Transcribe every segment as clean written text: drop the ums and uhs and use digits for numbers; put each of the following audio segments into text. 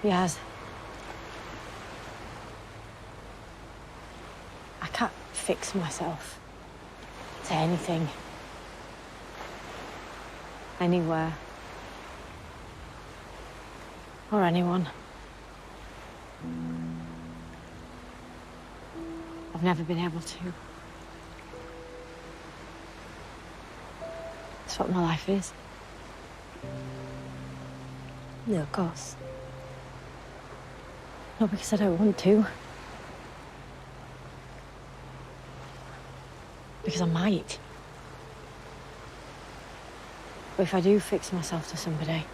He has. I can't fix myself to anything. Anywhere. Or anyone. I've never been able to. That's what my life is. No, of course. Not because I don't want to. Because I might. But if I do fix myself to somebody,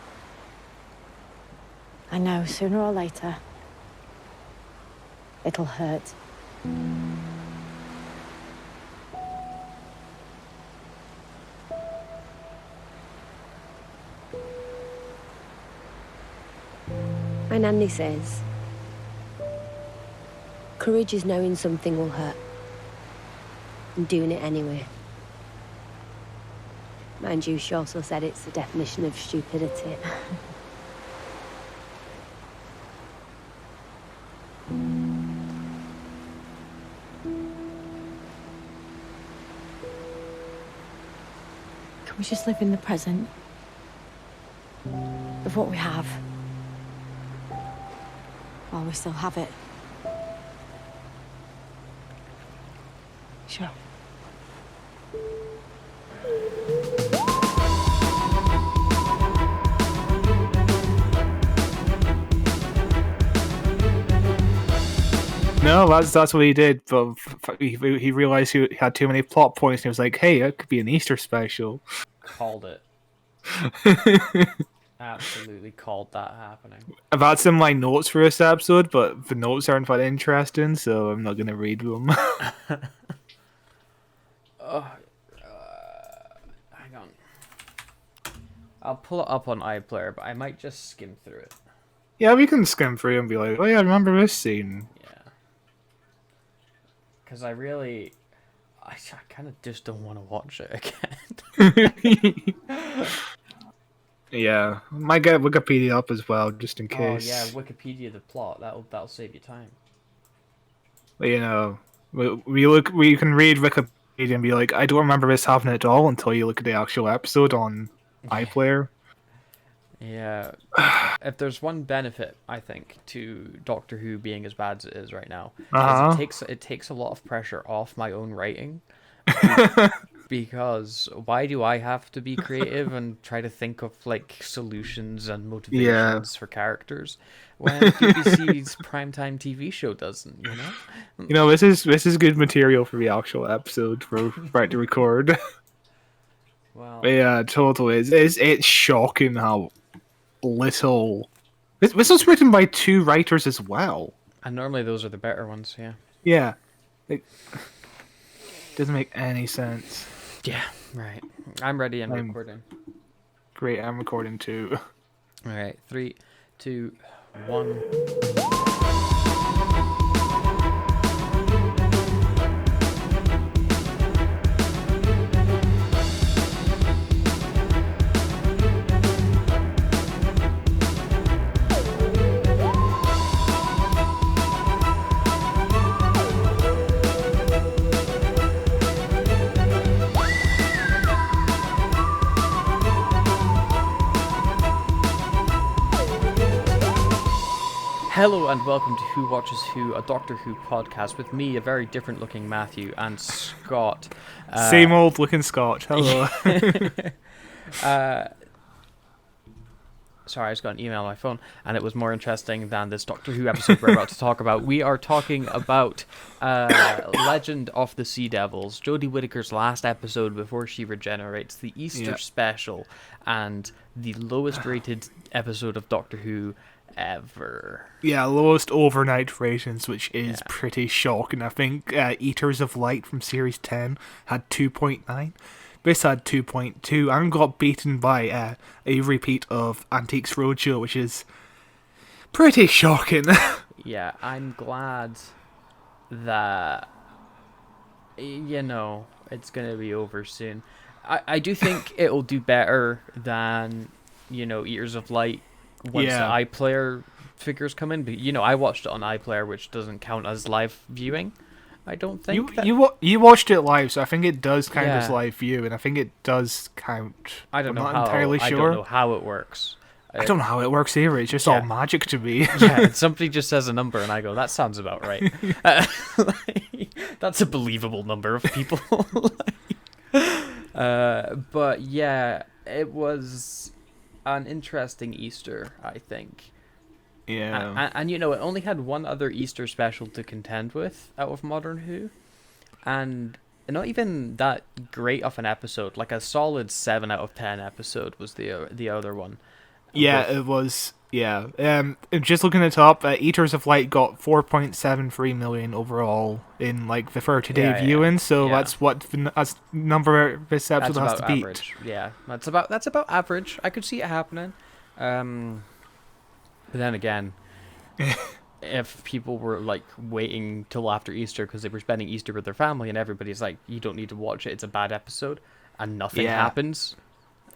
I know sooner or later it'll hurt. My nanny says, courage is knowing something will hurt and doing it anyway. Mind you, she also said it's the definition of stupidity. Can we just live in the present of what we have while we still have it? Sure. No, that's what he did. But he realized he had too many plot points, and he was like, "Hey, that could be an Easter special." Called it. Absolutely called that happening. I've had some of my notes for this episode, but the notes aren't that interesting, so I'm not gonna read them. Hang on. I'll pull it up on iPlayer, but I might just skim through it. Yeah, we can skim through and be like, "Oh yeah, I remember this scene." Yeah. Because I kind of just don't want to watch it again. Yeah, might get Wikipedia up as well, just in case. Oh yeah, Wikipedia the plot. That'll save you time. But, you know, we can read Wikipedia and be like, I don't remember this happening at all until you look at the actual episode on iPlayer. Yeah. If there's one benefit, I think, to Doctor Who being as bad as it is right now, is it takes a lot of pressure off my own writing. Because why do I have to be creative and try to think of like solutions and motivations for characters when BBC's primetime TV show doesn't? You know, this is good material for the actual episode for right to record. Well, but yeah, totally. It's shocking how little. This was written by 2 writers as well. And normally those are the better ones, yeah. Yeah. It doesn't make any sense. Yeah, right. I'm ready and recording. Great, I'm recording too. Alright, 3, 2, 1. Hello and welcome to Who Watches Who, a Doctor Who podcast with me, a very different looking Matthew, and Scott. Same old looking Scott. Hello. Sorry, I just got an email on my phone, and it was more interesting than this Doctor Who episode we're about to talk about. We are talking about Legend of the Sea Devils, Jodie Whittaker's last episode before she regenerates, the Easter special, and the lowest rated episode of Doctor Who ever. Yeah, lowest overnight ratings, which is pretty shocking. I think Eaters of Light from Series 10 had 2.9. This had 2.2 and got beaten by a repeat of Antiques Roadshow, which is pretty shocking. Yeah, I'm glad that, it's going to be over soon. I do think it'll do better than, Eaters of Light once the iPlayer figures come in. But I watched it on iPlayer, which doesn't count as live viewing. I don't think you watched it live, so I think it does count as Yeah. live view, and I think it does count. I don't know I'm how. not entirely I sure. don't know how it works. I don't know how it works either. It's just all magic to me. Yeah, somebody just says a number, and I go, "That sounds about right." That's a believable number of people. But yeah, it was an interesting Easter, I think. Yeah. And it only had one other Easter special to contend with out of Modern Who, and not even that great of an episode. Like a solid 7 out of 10 episode was the other one. Yeah, it was. Yeah. Just looking at the top, Eaters of Light got 4.73 million overall in like the 30-day viewing. So that's what as number this episode has to beat. Average. Yeah, that's about average. I could see it happening. But then again, if people were like waiting till after Easter because they were spending Easter with their family, and everybody's like, "You don't need to watch it; it's a bad episode," and nothing happens.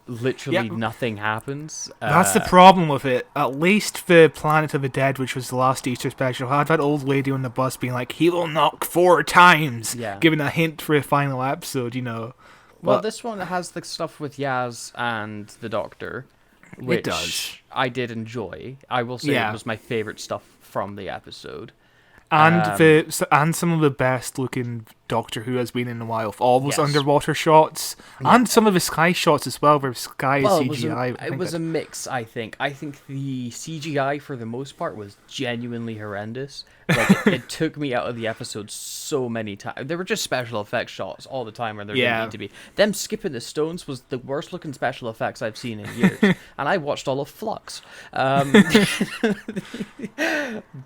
Literally nothing happens. That's the problem with it. At least the Planet of the Dead, which was the last Easter special, had that old lady on the bus being like, "He will knock 4 times," giving a hint for a final episode. Well, this one has the stuff with Yaz and the Doctor, which it does. I did enjoy. I will say it was my favorite stuff from the episode. And some of the best looking Doctor Who has been in a while. With all those underwater shots and some of the sky shots as well, where sky is CGI. It was a mix. I think the CGI for the most part was genuinely horrendous. Like it took me out of the episode so many times. There were just special effects shots all the time where there didn't need to be. Them skipping the stones was the worst looking special effects I've seen in years, and I watched all of Flux.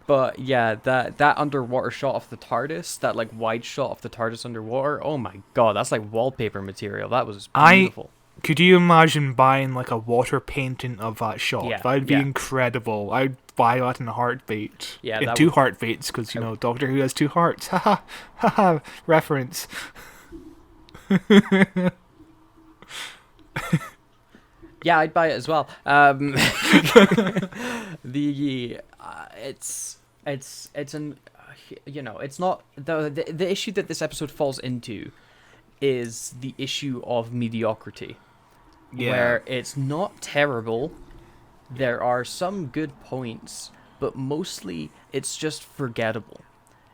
But yeah, that underwater shot of the TARDIS, that like wide shot of the TARDIS underwater. Oh my god, that's like wallpaper material. That was beautiful. Could you imagine buying like a water painting of that shot? Yeah, That'd be incredible. I'd buy that in a heartbeat. Yeah, in 2 heartbeats, because Doctor Who has 2 hearts. Haha, haha. Reference. Yeah, I'd buy it as well. It's not the issue that this episode falls into is the issue of mediocrity, where it's not terrible. There are some good points, but mostly it's just forgettable.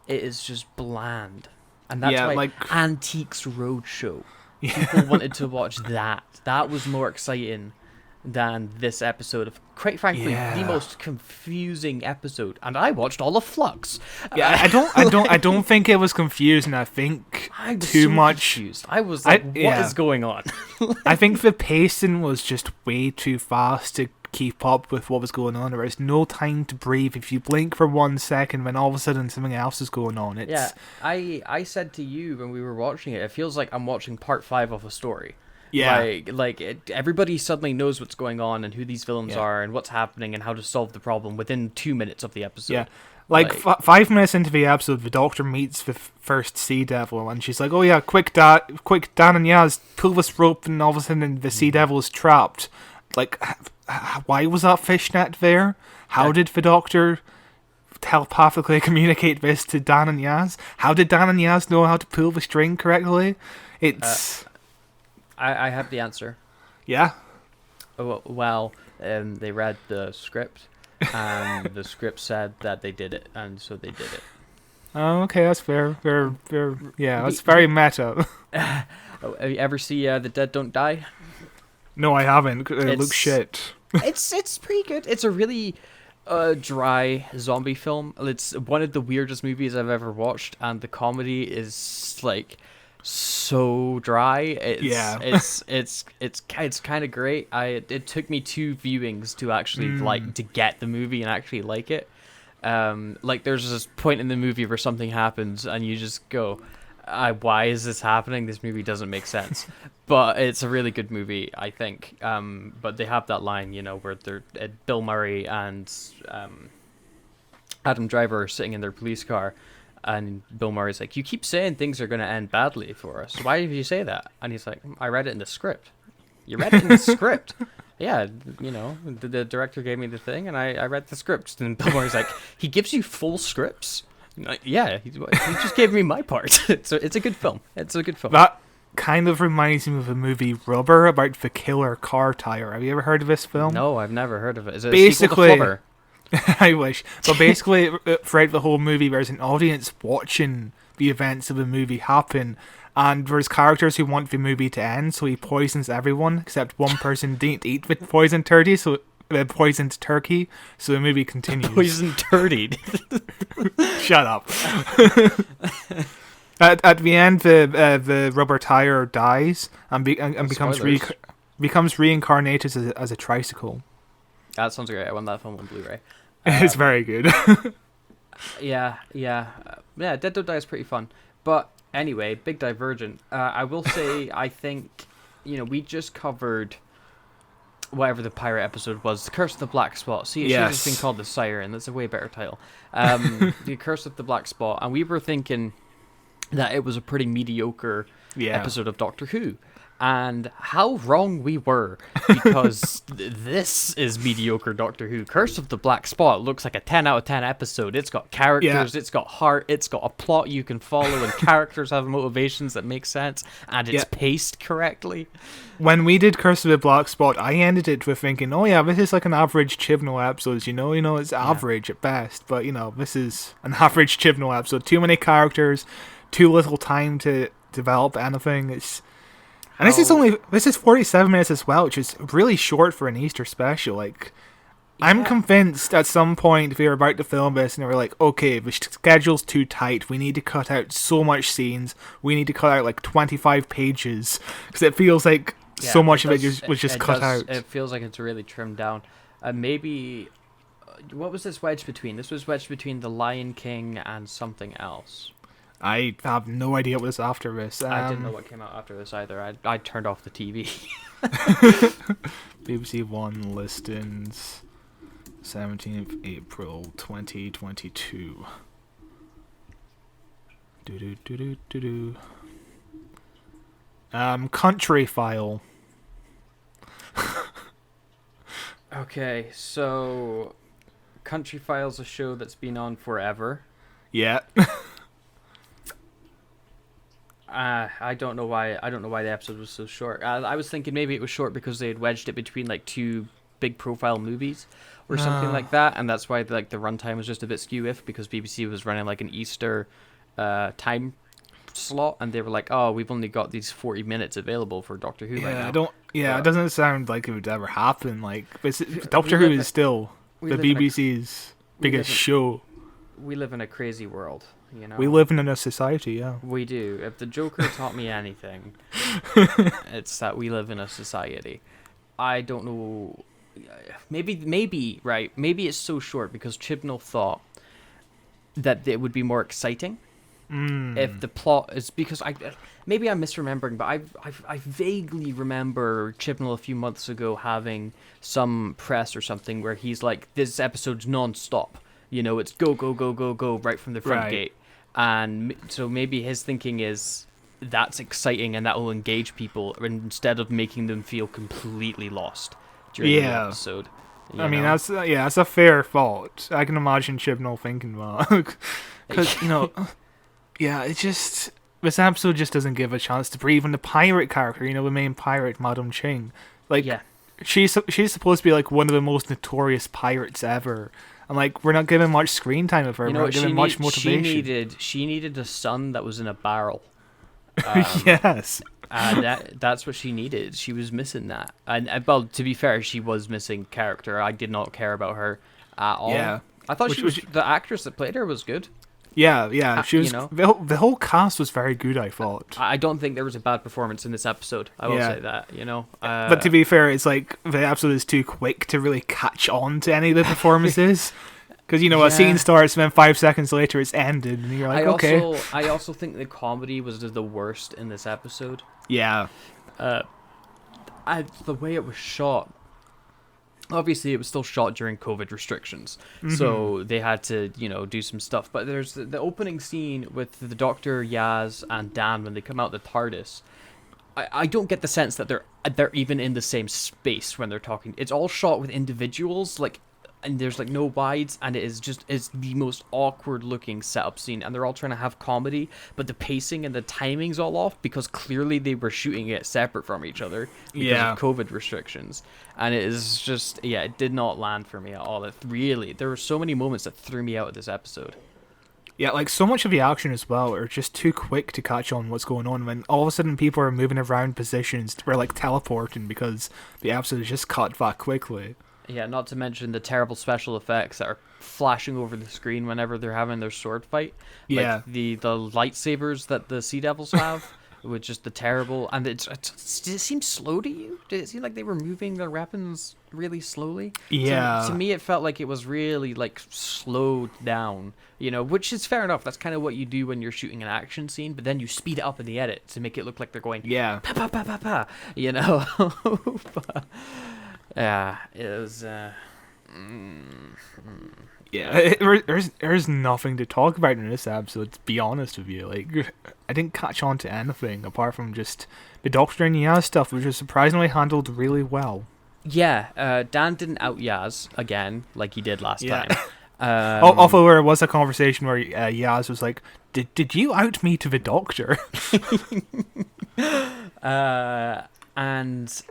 It is just bland, and that's why like Antiques Roadshow. People wanted to watch that. That was more exciting than this episode of, quite frankly, the most confusing episode. And I watched all of Flux. Yeah, I don't think it was confusing. I think I was too so much. confused. I was like, what is going on? I think the pacing was just way too fast to keep up with what was going on. There was no time to breathe. If you blink for 1 second, then all of a sudden something else is going on. I said to you when we were watching it, it feels like I'm watching part 5 of a story. Yeah, everybody suddenly knows what's going on and who these villains are and what's happening and how to solve the problem within 2 minutes of the episode. Yeah. Like 5 minutes into the episode, the Doctor meets the first Sea Devil, and she's like, "Oh yeah, quick, Dan and Yaz, pull this rope," and all of a sudden the Sea Devil is trapped. Like, why was that fishnet there? How did the Doctor telepathically communicate this to Dan and Yaz? How did Dan and Yaz know how to pull the string correctly? It's... I have the answer. Yeah? Well, they read the script, and the script said that they did it, and so they did it. Oh, okay, that's fair. That's very meta. Have you ever see The Dead Don't Die? No, I haven't. It looks shit. It's pretty good. It's a really dry zombie film. It's one of the weirdest movies I've ever watched, and the comedy is like so dry. It's kind of great. It took me 2 viewings to actually to get the movie and actually like it. Like there's this point in the movie where something happens and you just go, why is this happening? This movie doesn't make sense. But it's a really good movie, I think. But they have that line, where they're Bill Murray and Adam Driver are sitting in their police car, and Bill Murray's like, "You keep saying things are going to end badly for us. Why did you say that?" And he's like, "I read it in the script." You read it in the script. Yeah, the director gave me the thing, and I read the script. And Bill Murray's like, he gives you full scripts? Like, yeah, he just gave me my part. So it's a good film. It's a good film. That kind of reminds me of a movie Rubber about the killer car tire. Have you ever heard of this film? No, I've never heard of it. Is it a sequel to Flubber? I wish. But basically, throughout the whole movie, there's an audience watching the events of the movie happen. And there's characters who want the movie to end, so he poisons everyone except one person didn't eat the poisoned turkey, so poisoned turkey. So the movie continues. Poisoned turkey. Shut up. At the end, the rubber tire dies and becomes reincarnated as a tricycle. That sounds great. I want that film on Blu-ray. It's very good. Yeah. Dead Don't Die is pretty fun, but. Anyway, big divergent. I will say, I think, we just covered whatever the pirate episode was, The Curse of the Black Spot. See, it should have just been called The Siren. That's a way better title. The Curse of the Black Spot. And we were thinking that it was a pretty mediocre episode of Doctor Who. And how wrong we were, because this is mediocre Doctor Who. Curse of the Black Spot looks like a 10 out of 10 episode. It's got characters, it's got heart, it's got a plot you can follow, and characters have motivations that make sense, and it's paced correctly. When we did Curse of the Black Spot, I ended it with thinking, oh yeah, this is like an average Chibnall episode, it's average at best, but this is an average Chibnall episode. Too many characters, too little time to develop anything. And this is 47 minutes as well, which is really short for an Easter special. Like, I'm convinced at some point we were about to film this and they were like, okay, the schedule's too tight. We need to cut out so much scenes. We need to cut out like 25 pages because it feels like so much of it was just cut out. It feels like it's really trimmed down. Maybe, what was this wedged between? This was wedged between The Lion King and something else. I have no idea what was after this. I didn't know what came out after this either. I turned off the TV. BBC One listings, 17th April 2022. Country File. Okay, so Country File's a show that's been on forever. Yeah. I don't know why the episode was so short. I was thinking maybe it was short because they had wedged it between like two big profile movies or something like that, and that's why the runtime was just a bit skew-iff because BBC was running like an Easter time slot, and they were like, oh, we've only got these 40 minutes available for Doctor Who right now. It doesn't sound like it would ever happen. Like, Doctor Who is still the BBC's biggest show. We live in a crazy world. We live in a society, yeah. We do. If the Joker taught me anything, it's that we live in a society. I don't know. Maybe right. Maybe it's so short because Chibnall thought that it would be more exciting if the plot is because maybe I'm misremembering, but I vaguely remember Chibnall a few months ago having some press or something where he's like, this episode's non-stop. It's go, go, go, go, go right from the front gate. And so maybe his thinking is that's exciting and that will engage people instead of making them feel completely lost during the episode. That's a fair fault. I can imagine Chibnall thinking that. Because, it's just... This episode just doesn't give a chance to breathe. And the pirate character, the main pirate, Madam Ching. She's supposed to be like one of the most notorious pirates ever. And we're not giving much screen time of her. We're not giving much motivation. She needed a son that was in a barrel. Yes. That's what she needed. She was missing that. And well, to be fair, she was missing character. I did not care about her at all. Yeah. I thought the actress that played her was good. Yeah. She was. The whole cast was very good, I thought. I don't think there was a bad performance in this episode. I will say that. But to be fair, it's like the episode is too quick to really catch on to any of the performances. Because a scene starts and then 5 seconds later it's ended, and you're like, okay. I also think the comedy was the worst in this episode. Yeah. The way it was shot. Obviously, it was still shot during COVID restrictions, so they had to, do some stuff. But there's the opening scene with the Doctor, Yaz, and Dan when they come out the TARDIS. I don't get the sense that they're even in the same space when they're talking. It's all shot with individuals, like, and there's like no wides, and it's the most awkward looking setup scene, and they're all trying to have comedy, but the pacing and the timing's all off because clearly they were shooting it separate from each other because of COVID restrictions, and it is just it did not land for me at all. There were so many moments that threw me out of this episode. Yeah, like so much of the action as well are just too quick to catch on what's going on. When all of a sudden people are moving around positions, we're like teleporting because the episode is just cut that quickly. Yeah, not to mention the terrible special effects that are flashing over the screen whenever they're having their sword fight. Yeah. Like the lightsabers that the Sea Devils have, with just the terrible... And did it seem slow to you? Did it seem like they were moving their weapons really slowly? Yeah. To me, it felt like it was really, like, slowed down, you know, which is fair enough. That's kind of what you do when you're shooting an action scene, but then you speed it up in the edit to make it look like they're going... Yeah. Pa, pa, pa, pa, pa, you know? But, yeah, it was... Yeah, there's nothing to talk about in this episode, to be honest with you. Like, I didn't catch on to anything apart from just the Doctor and Yaz stuff, which was surprisingly handled really well. Yeah, Dan didn't out Yaz again, like he did last time. Although there was a conversation where Yaz was like, Did you out me to the Doctor? And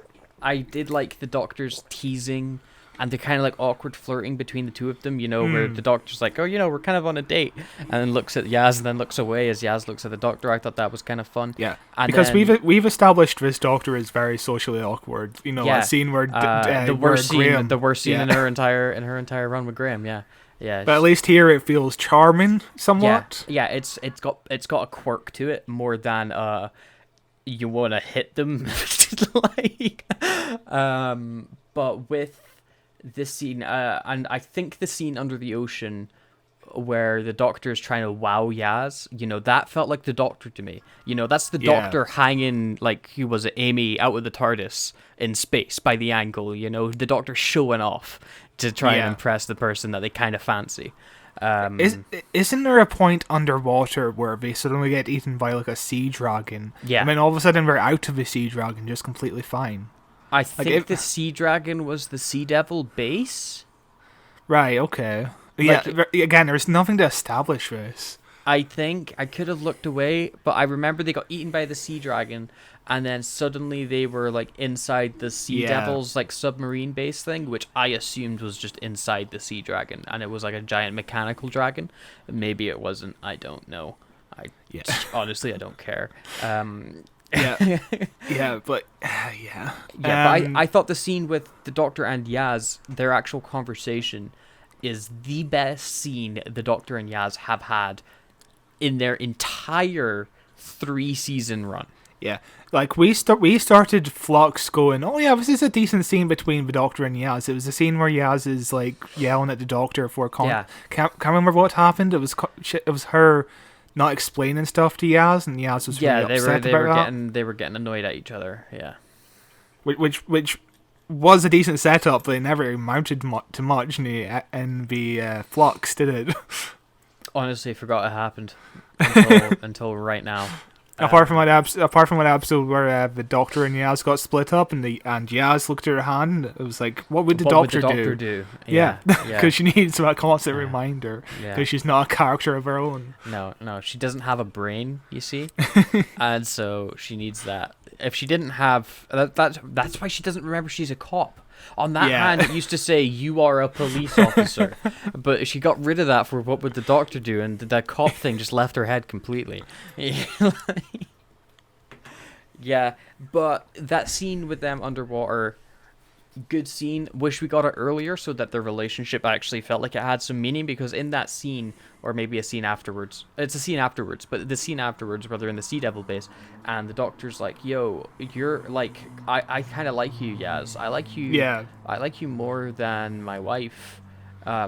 I did like the Doctor's teasing and the kind of like awkward flirting between the two of them, you know, where the Doctor's like, oh, you know, we're kind of on a date, and then looks at Yaz and then looks away as Yaz looks at the Doctor. I thought that was kind of fun. Yeah, and because then, we've established this Doctor is very socially awkward. You know, a scene where the worst scene in her entire run with Graham. Yeah. Yeah, but at least here it feels charming somewhat. Yeah, it's got a quirk to it more than you want to hit them. Like, but with this scene, and I think the scene under the ocean where the Doctor is trying to wow Yaz, you know, that felt like the Doctor to me. You know, that's the Doctor hanging, like, who was it, Amy out of the TARDIS in space by the angle, you know, the Doctor showing off to try and impress the person that they kind of fancy. Isn't there a point underwater where they suddenly get eaten by like a sea dragon? Yeah. And then all of a sudden we're out of the sea dragon, just completely fine. I think the sea dragon was the Sea Devil base. Right, okay. Yeah, again, there's nothing to establish this. I think I could have looked away, but I remember they got eaten by the sea dragon, and then suddenly they were like inside the Sea Devil's like submarine base thing, which I assumed was just inside the sea dragon, and it was like a giant mechanical dragon. Maybe it wasn't. I don't know. Honestly, I don't care. But I thought the scene with the Doctor and Yaz, their actual conversation, is the best scene the Doctor and Yaz have had in their entire 3-season run. Yeah, like we started Flux going, oh yeah, this is a decent scene between the Doctor and Yaz. It was a scene where Yaz is like yelling at the Doctor for can't remember what happened. It was her not explaining stuff to Yaz, and Yaz was really upset about that. They were getting annoyed at each other. Yeah, which was a decent setup, but it never amounted to much in the Flux, did it? Honestly, forgot it happened until right now. Apart from that episode where the Doctor and Yaz got split up, and Yaz looked at her hand, it was like, what would the Doctor do? Yeah, because she needs that constant reminder, because she's not a character of her own. No, she doesn't have a brain, you see, and so she needs that. If she didn't have that's why she doesn't remember she's a cop. On that hand, it used to say, you are a police officer. But she got rid of that for what would the Doctor do, and that cop thing just left her head completely. Yeah, but that scene with them underwater, good scene. Wish we got it earlier so that their relationship actually felt like it had some meaning, because in that scene, or maybe a scene afterwards, it's a scene afterwards, but the scene afterwards where they're in the Sea Devil base, and the Doctor's like, yo, you're like, I kind of like you, Yaz. I like you more than my wife. But I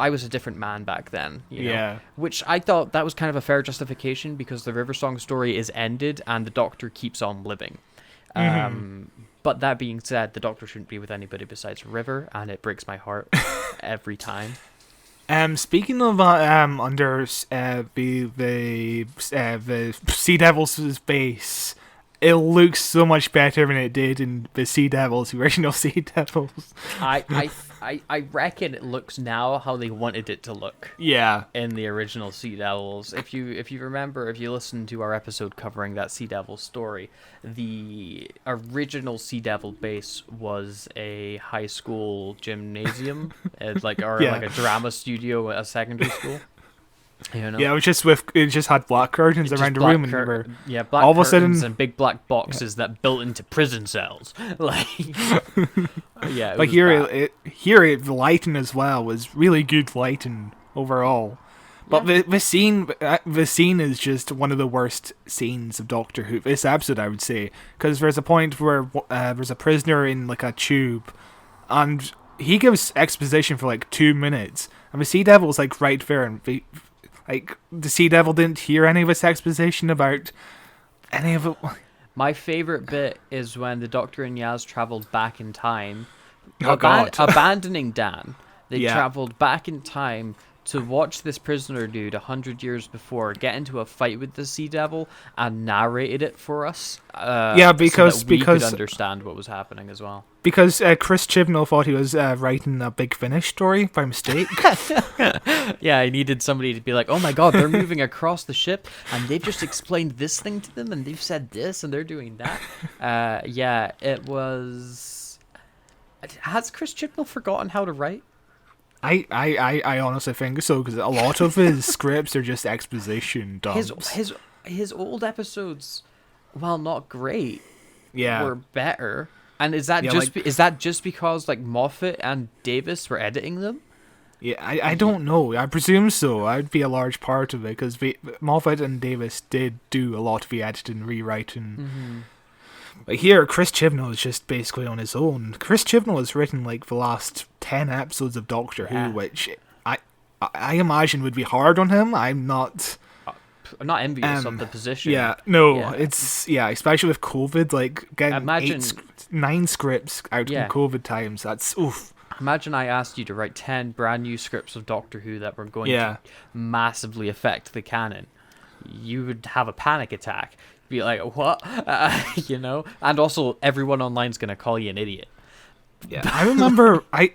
was a different man back then, you know? Which I thought that was kind of a fair justification, because the River Song story is ended and the Doctor keeps on living. But that being said, the Doctor shouldn't be with anybody besides River, and it breaks my heart every time. Speaking of under the Sea Devil's base, it looks so much better than it did in the Sea Devils, the original Sea Devils. I reckon it looks now how they wanted it to look. Yeah. In the original Sea Devils, if you remember, if you listen to our episode covering that Sea Devil story, the original Sea Devil base was a high school gymnasium, like a drama studio at a secondary school. You know? Yeah, it just had black curtains around the room, and black all of a curtains sudden and big black boxes that built into prison cells. Like, yeah, like here, the lighting as well was really good lighting overall. But the scene is just one of the worst scenes of Doctor Who. This episode, I would say, because there's a point where there's a prisoner in like a tube, and he gives exposition for like 2 minutes, and the Sea Devil's like right there, and the Sea Devil didn't hear any of this exposition about any of it. My favorite bit is when the Doctor and Yaz traveled back in time, abandoning Dan. They traveled back in time to watch this prisoner dude 100 years before get into a fight with the Sea Devil and narrated it for us. Because so that we could understand what was happening as well. Because Chris Chibnall thought he was writing a Big Finish story by mistake. Yeah, he needed somebody to be like, oh my god, they're moving across the ship and they've just explained this thing to them and they've said this and they're doing that. It was... Has Chris Chibnall forgotten how to write? I honestly think so, because a lot of his scripts are just exposition dumps. His old episodes, while not great, yeah, were better. And is that just because like Moffat and Davis were editing them? Yeah, I don't know. I presume so. I'd be a large part of it, because Moffat and Davis did do a lot of the editing, rewriting. Mm-hmm. But here, Chris Chibnall is just basically on his own. Chris Chibnall has written like the last 10 episodes of Doctor Who, which I imagine would be hard on him. I'm not envious of the position. It's especially with COVID, like getting 9 scripts out in COVID times. That's oof. Imagine I asked you to write 10 brand new scripts of Doctor Who that were going to massively affect the canon. You would have a panic attack. Be like, what? And also everyone online's gonna call you an idiot. Yeah, I remember. I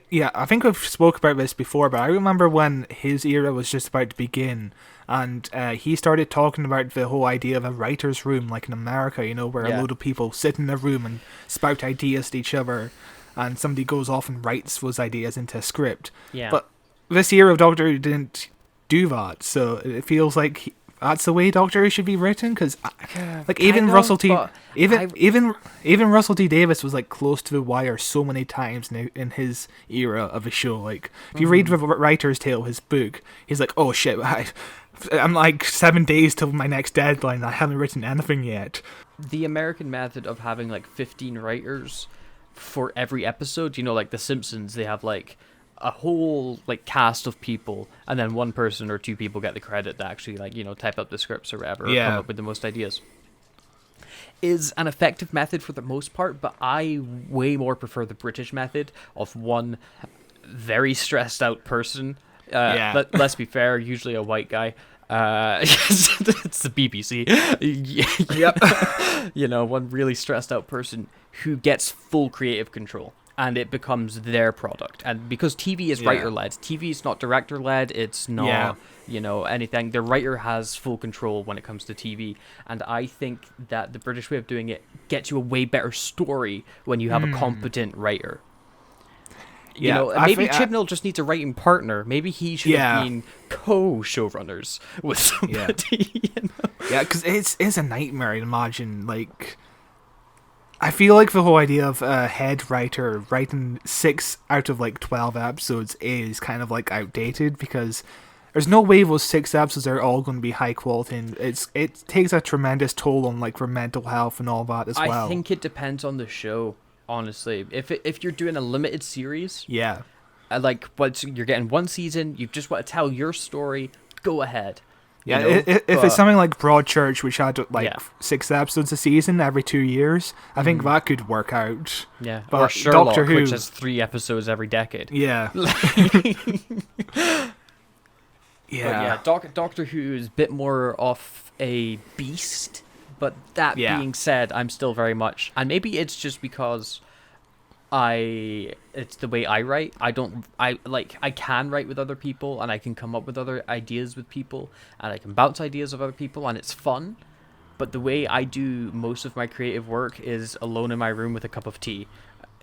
think I've spoke about this before, but I remember when his era was just about to begin, and he started talking about the whole idea of a writer's room, like in America, where a load of people sit in a room and spout ideas to each other, and somebody goes off and writes those ideas into a script. Yeah. But this era of Doctor Who didn't do that, so it feels like that's the way Doctor Who should be written, because even Russell T Davies was like close to the wire so many times in his era of the show. Like if you read the Writer's Tale, his book, he's like, oh shit, I'm like 7 days till my next deadline. I haven't written anything yet. The American method of having like 15 writers for every episode, like The Simpsons, they have like a whole like cast of people, and then one person or two people get the credit to actually type up the scripts or whatever, or come up with the most ideas, is an effective method for the most part. But I way more prefer the British method of one very stressed out person. Let's be fair, usually a white guy. It's the BBC. Yep. One really stressed out person who gets full creative control. And it becomes their product. And because TV is writer-led, TV is not director-led, it's not, anything. The writer has full control when it comes to TV. And I think that the British way of doing it gets you a way better story when you have a competent writer. Maybe Chibnall just needs a writing partner. Maybe he should have been co-showrunners with somebody. Yeah, because it's a nightmare, I imagine, like... I feel like the whole idea of a head writer writing 6 out of like 12 episodes is kind of like outdated, because there's no way those 6 episodes are all going to be high quality, and it takes a tremendous toll on like their mental health and all that as well. I think it depends on the show, honestly. If you're doing a limited series, once you're getting one season, you just want to tell your story, go ahead. Yeah, if it's something like Broadchurch, which had like 6 episodes a season every 2 years, I think that could work out. Yeah, but or Sherlock, Doctor Who, which has 3 episodes every decade. Yeah. Doctor Who is a bit more of a beast But that Yeah. being said, I'm still very much, and maybe it's just because it's the way I write. I can write with other people, and I can come up with other ideas with people, and I can bounce ideas of other people, and it's fun. But the way I do most of my creative work is alone in my room with a cup of tea.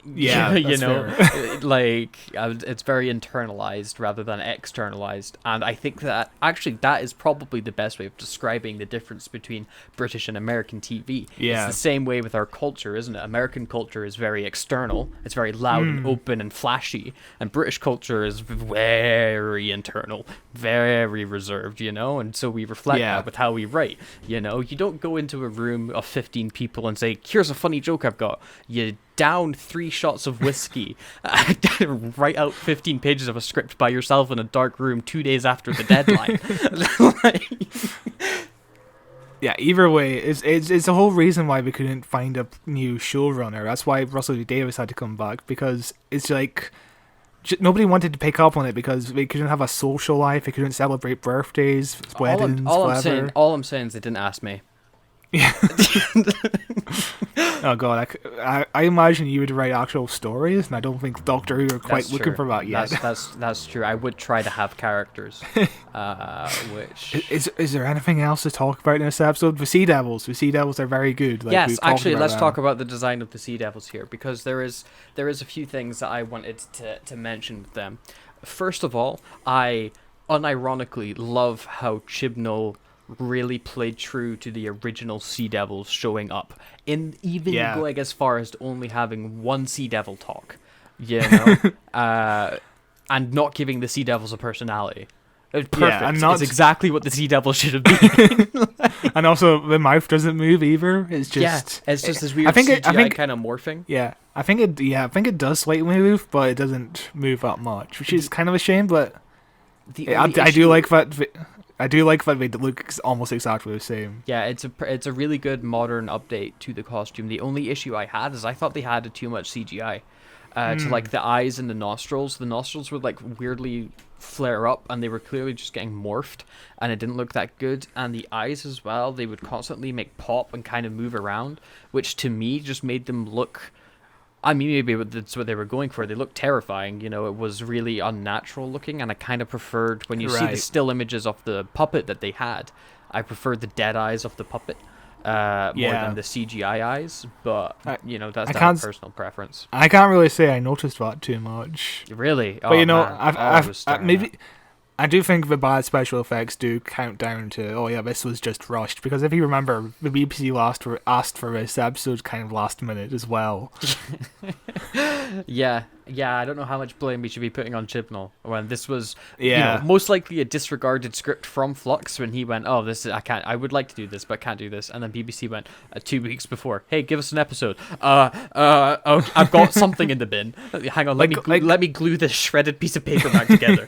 Yeah, you that's know, fair. it's very internalized rather than externalized, and I think that actually that is probably the best way of describing the difference between British and American TV. Yeah. It's the same way with our culture, isn't it? American culture is very external, it's very loud and open and flashy, and British culture is very internal, very reserved, you know, and so we reflect that with how we write. You know, you don't go into a room of 15 people and say, here's a funny joke I've got. You down 3 shots of whiskey, write out 15 pages of a script by yourself in a dark room 2 days after the deadline. Yeah, either way, it's the whole reason why we couldn't find a new showrunner. That's why Russell T Davies had to come back, because it's like nobody wanted to pick up on it because they couldn't have a social life, they couldn't celebrate birthdays, weddings, whatever. All I'm saying is they didn't ask me. Yeah. Oh god, I imagine you would write actual stories, and I don't think Doctor Who are quite looking for that yet. That's true. I would try to have characters. Which is there anything else to talk about in this episode? The Sea Devils. The Sea Devils are very good. Like, yes, actually, let's talk about the design of the Sea Devils here, because there is a few things that I wanted to mention with them. First of all, I unironically love how Chibnall really played true to the original Sea Devils showing up, in even going as far as to only having one Sea Devil talk, you know, and not giving the Sea Devils a personality. It's perfect. Yeah, it's exactly what the Sea Devil should have been. And also, the mouth doesn't move either. It's just it's just this weird CGI kind of morphing. Yeah, I think it does slightly move, but it doesn't move that much, which is kind of a shame. But I do like that. I do like that they look almost exactly the same. Yeah, it's a really good modern update to the costume. The only issue I had is I thought they had too much CGI. To like the eyes and the nostrils. The nostrils would like weirdly flare up, and they were clearly just getting morphed, and it didn't look that good. And the eyes as well, they would constantly make pop and kind of move around, which to me just made them look... I mean, maybe that's what they were going for. They looked terrifying, you know. It was really unnatural looking, and I kind of preferred, when you see the still images of the puppet that they had, I preferred the dead eyes of the puppet more than the CGI eyes. But, you know, that's down to personal preference. I can't really say I noticed that too much. Really? But, you know, I do think the bad special effects do count down to, this was just rushed. Because if you remember, the BBC asked for this episode kind of last minute as well. Yeah, I don't know how much blame we should be putting on Chibnall when this was, you know, most likely a disregarded script from Flux when he went, I would like to do this, but can't do this. And then BBC went 2 weeks before, hey, give us an episode. I've got something in the bin. Hang on, let me glue this shredded piece of paper back together.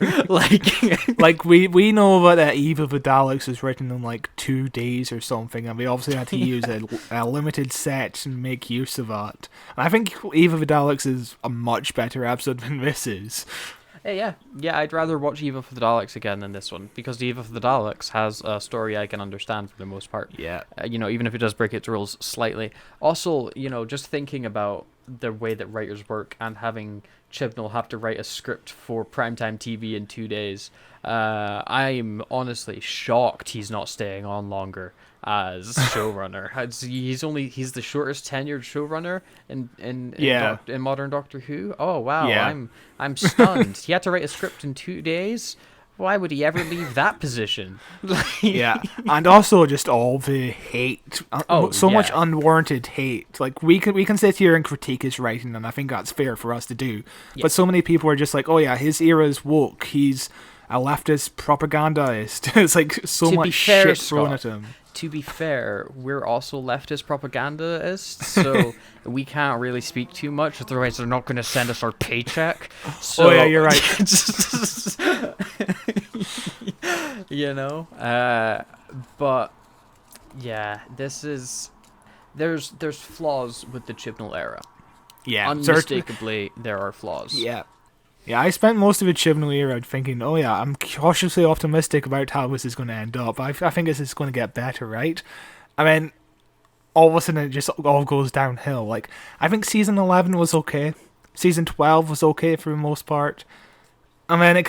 we know that Eve of the Daleks was written in like 2 days or something, and we obviously had to use a limited set and make use of that. And I think Eve of the Daleks is a much better episode than this is. Yeah, I'd rather watch Eve of the Daleks again than this one, because Eve of the Daleks has a story I can understand for the most part. Yeah. You know, even if it does break its rules slightly. Also, you know, just thinking about the way that writers work and having Chibnall have to write a script for primetime TV in 2 days, I'm honestly shocked he's not staying on longer as showrunner. He's the shortest tenured showrunner in modern Doctor Who. Oh wow, yeah. I'm stunned. He had to write a script in 2 days. Why would he ever leave that position? Yeah, and also just all the hate, much unwarranted hate. Like we can sit here and critique his writing, and I think that's fair for us to do. Yeah. But so many people are just like, oh yeah, his era's woke. He's a leftist propagandist. It's like so much shit thrown at him. To be fair, we're also leftist propagandists, so we can't really speak too much, otherwise they're not going to send us our paycheck. So, you're right. You know? But, yeah, there's flaws with the Chibnall era. Yeah. Unmistakably, there are flaws. Yeah. Yeah, I spent most of the Chibnall era thinking, I'm cautiously optimistic about how this is going to end up. I think this is going to get better, right? I mean, all of a sudden it just all goes downhill. Like, I think season 11 was okay. Season 12 was okay for the most part. And then I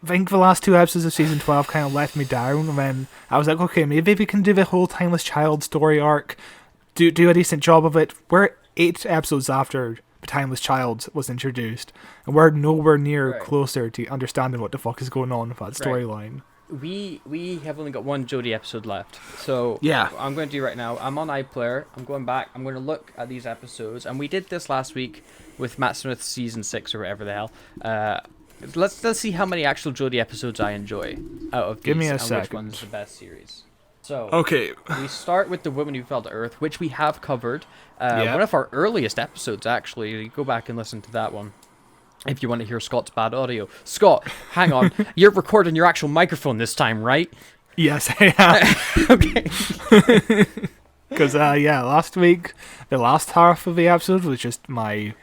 think the last 2 episodes of season 12 kind of let me down. And then I was like, okay, maybe we can do the whole Timeless Child story arc, do a decent job of it. We're 8 episodes after the Timeless Child was introduced, and we're nowhere near closer to understanding what the fuck is going on with that storyline. We have only got 1 Jodi episode left, so yeah, what I'm going to do right now, I'm on iPlayer, I'm going back, I'm going to look at these episodes, and we did this last week with Matt Smith's season 6 or whatever the hell. Let's see how many actual Jodi episodes I enjoy out of these. Give me a and second. Which one's the best series? So okay, we start with The Woman Who Fell to Earth, which we have covered. One of our earliest episodes, actually. Go back and listen to that one if you want to hear Scott's bad audio. Scott, hang on. You're recording your actual microphone this time, right? Yes, I am. Okay. Because, last week, the last half of the episode was just my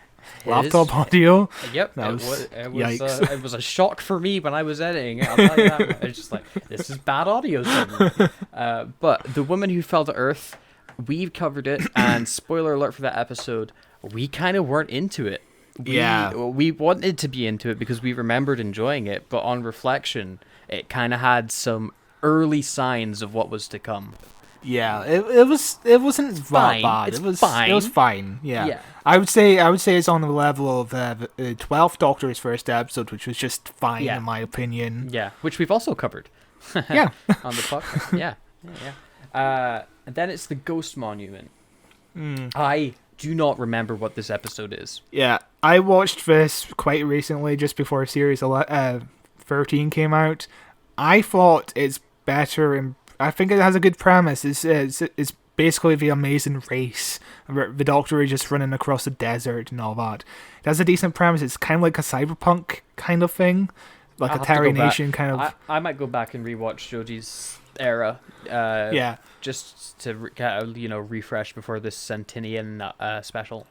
laptop audio. Yep. Yikes. It was a shock for me when I was editing. I'll tell you that much. I was just like, this is bad audio. But The Woman Who Fell to Earth, we've covered it, and spoiler alert for that episode, we kind of weren't into it. We wanted to be into it because we remembered enjoying it, but on reflection, it kind of had some early signs of what was to come. Yeah, it wasn't that bad. It's it was fine. It was fine. Yeah. I would say it's on the level of the 12th Doctor's first episode, which was just fine in my opinion. Yeah, which we've also covered. Yeah, on the podcast. Yeah. And then it's the Ghost Monument. I do not remember what this episode is. Yeah, I watched this quite recently, just before Series 13 came out. I thought it's better and I think it has a good premise. It's basically the amazing race. The Doctor is just running across the desert and all that. It has a decent premise. It's kind of like a cyberpunk kind of thing. Like a Terry Nation kind of... I might go back and rewatch Jodi's era. Just to refresh before this Centennial special.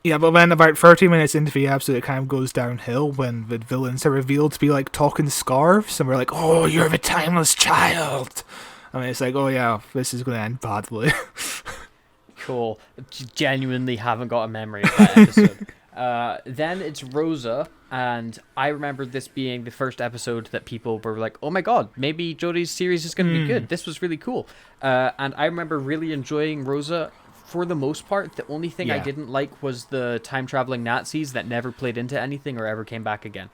Yeah, but then about 30 minutes into the episode, it kind of goes downhill when the villains are revealed to be like talking scarves, and we're like, "Oh, you're the Timeless Child." I mean, it's like, oh yeah, this is going to end badly. Cool. Genuinely haven't got a memory of that episode. Then it's Rosa, and I remember this being the first episode that people were like, oh my god, maybe Jodi's series is going to be good. This was really cool. And I remember really enjoying Rosa for the most part. The only thing I didn't like was the time-traveling Nazis that never played into anything or ever came back again.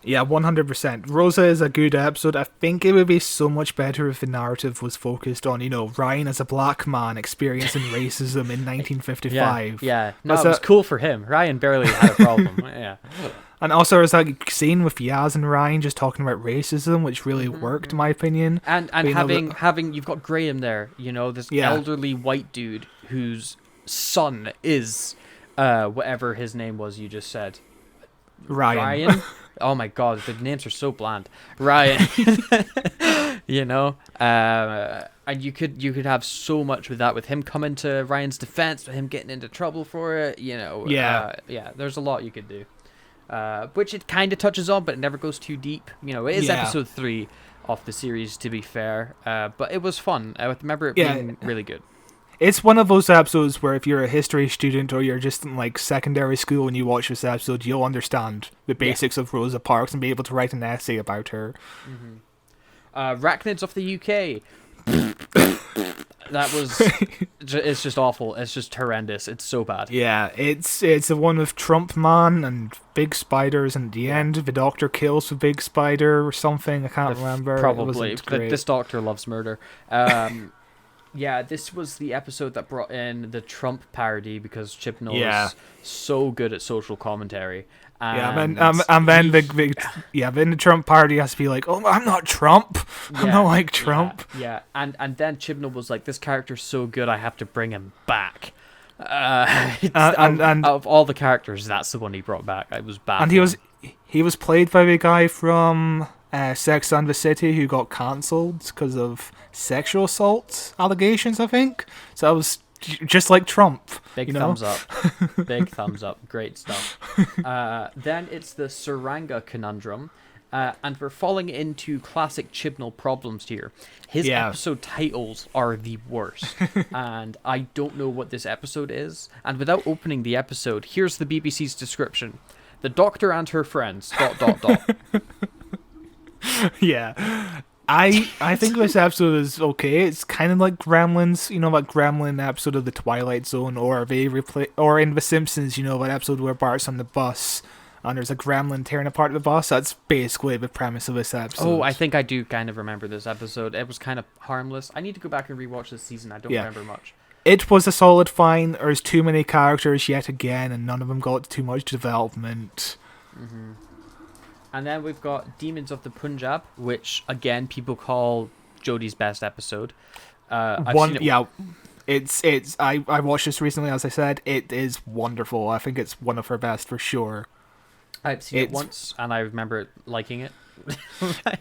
Yeah, 100%. Rosa is a good episode. I think it would be so much better if the narrative was focused on, Ryan as a black man experiencing racism in 1955. Yeah. No, it was cool for him. Ryan barely had a problem. Yeah. And also there's that scene with Yaz and Ryan just talking about racism, which really worked, in my opinion. And having you've got Graham there, this elderly white dude whose son is whatever his name was you just said. Ryan? Oh my god, the names are so bland. Ryan. And you could have so much with that, with him coming to Ryan's defense, with him getting into trouble for it, there's a lot you could do. Which it kind of touches on, but it never goes too deep. It is episode 3 of the series, to be fair, but it was fun. I remember it being really good. It's one of those episodes where if you're a history student or you're just in like secondary school and you watch this episode, you'll understand the basics of Rosa Parks and be able to write an essay about her. Arachnids of the UK. That was... It's just awful. It's just horrendous. It's so bad. Yeah, it's the one with Trump Man and big spiders, and at the end the Doctor kills the big spider or something. I can't remember. Probably. This Doctor loves murder. Yeah, this was the episode that brought in the Trump parody because Chibnall is so good at social commentary. Then the Trump party has to be like, oh, I'm not Trump. I'm not like Trump. Yeah. And then Chibnall was like, this character's so good, I have to bring him back. Out of all the characters, that's the one he brought back. It was bad. And he was played by the guy from Sex and the City who got cancelled because of sexual assault allegations, I think. So that was just like Trump. Big thumbs up. Big thumbs up. Great stuff. Then it's the Suranga Conundrum. And we're falling into classic Chibnall problems here. His episode titles are the worst. And I don't know what this episode is. And without opening the episode, here's the BBC's description. The Doctor and her friends, ... Yeah. I think this episode is okay. It's kind of like Gremlins, that Gremlin episode of The Twilight Zone, or or in The Simpsons, that episode where Bart's on the bus and there's a gremlin tearing apart the bus. That's basically the premise of this episode. Oh, I think I do kind of remember this episode. It was kind of harmless. I need to go back and rewatch this season. I don't remember much. It was a solid fine. There's too many characters yet again, and none of them got too much development. Mm-hmm. And then we've got Demons of the Punjab, which, again, people call Jodi's best episode. I watched this recently, as I said. It is wonderful. I think it's one of her best for sure. I've seen it once, and I remember liking it.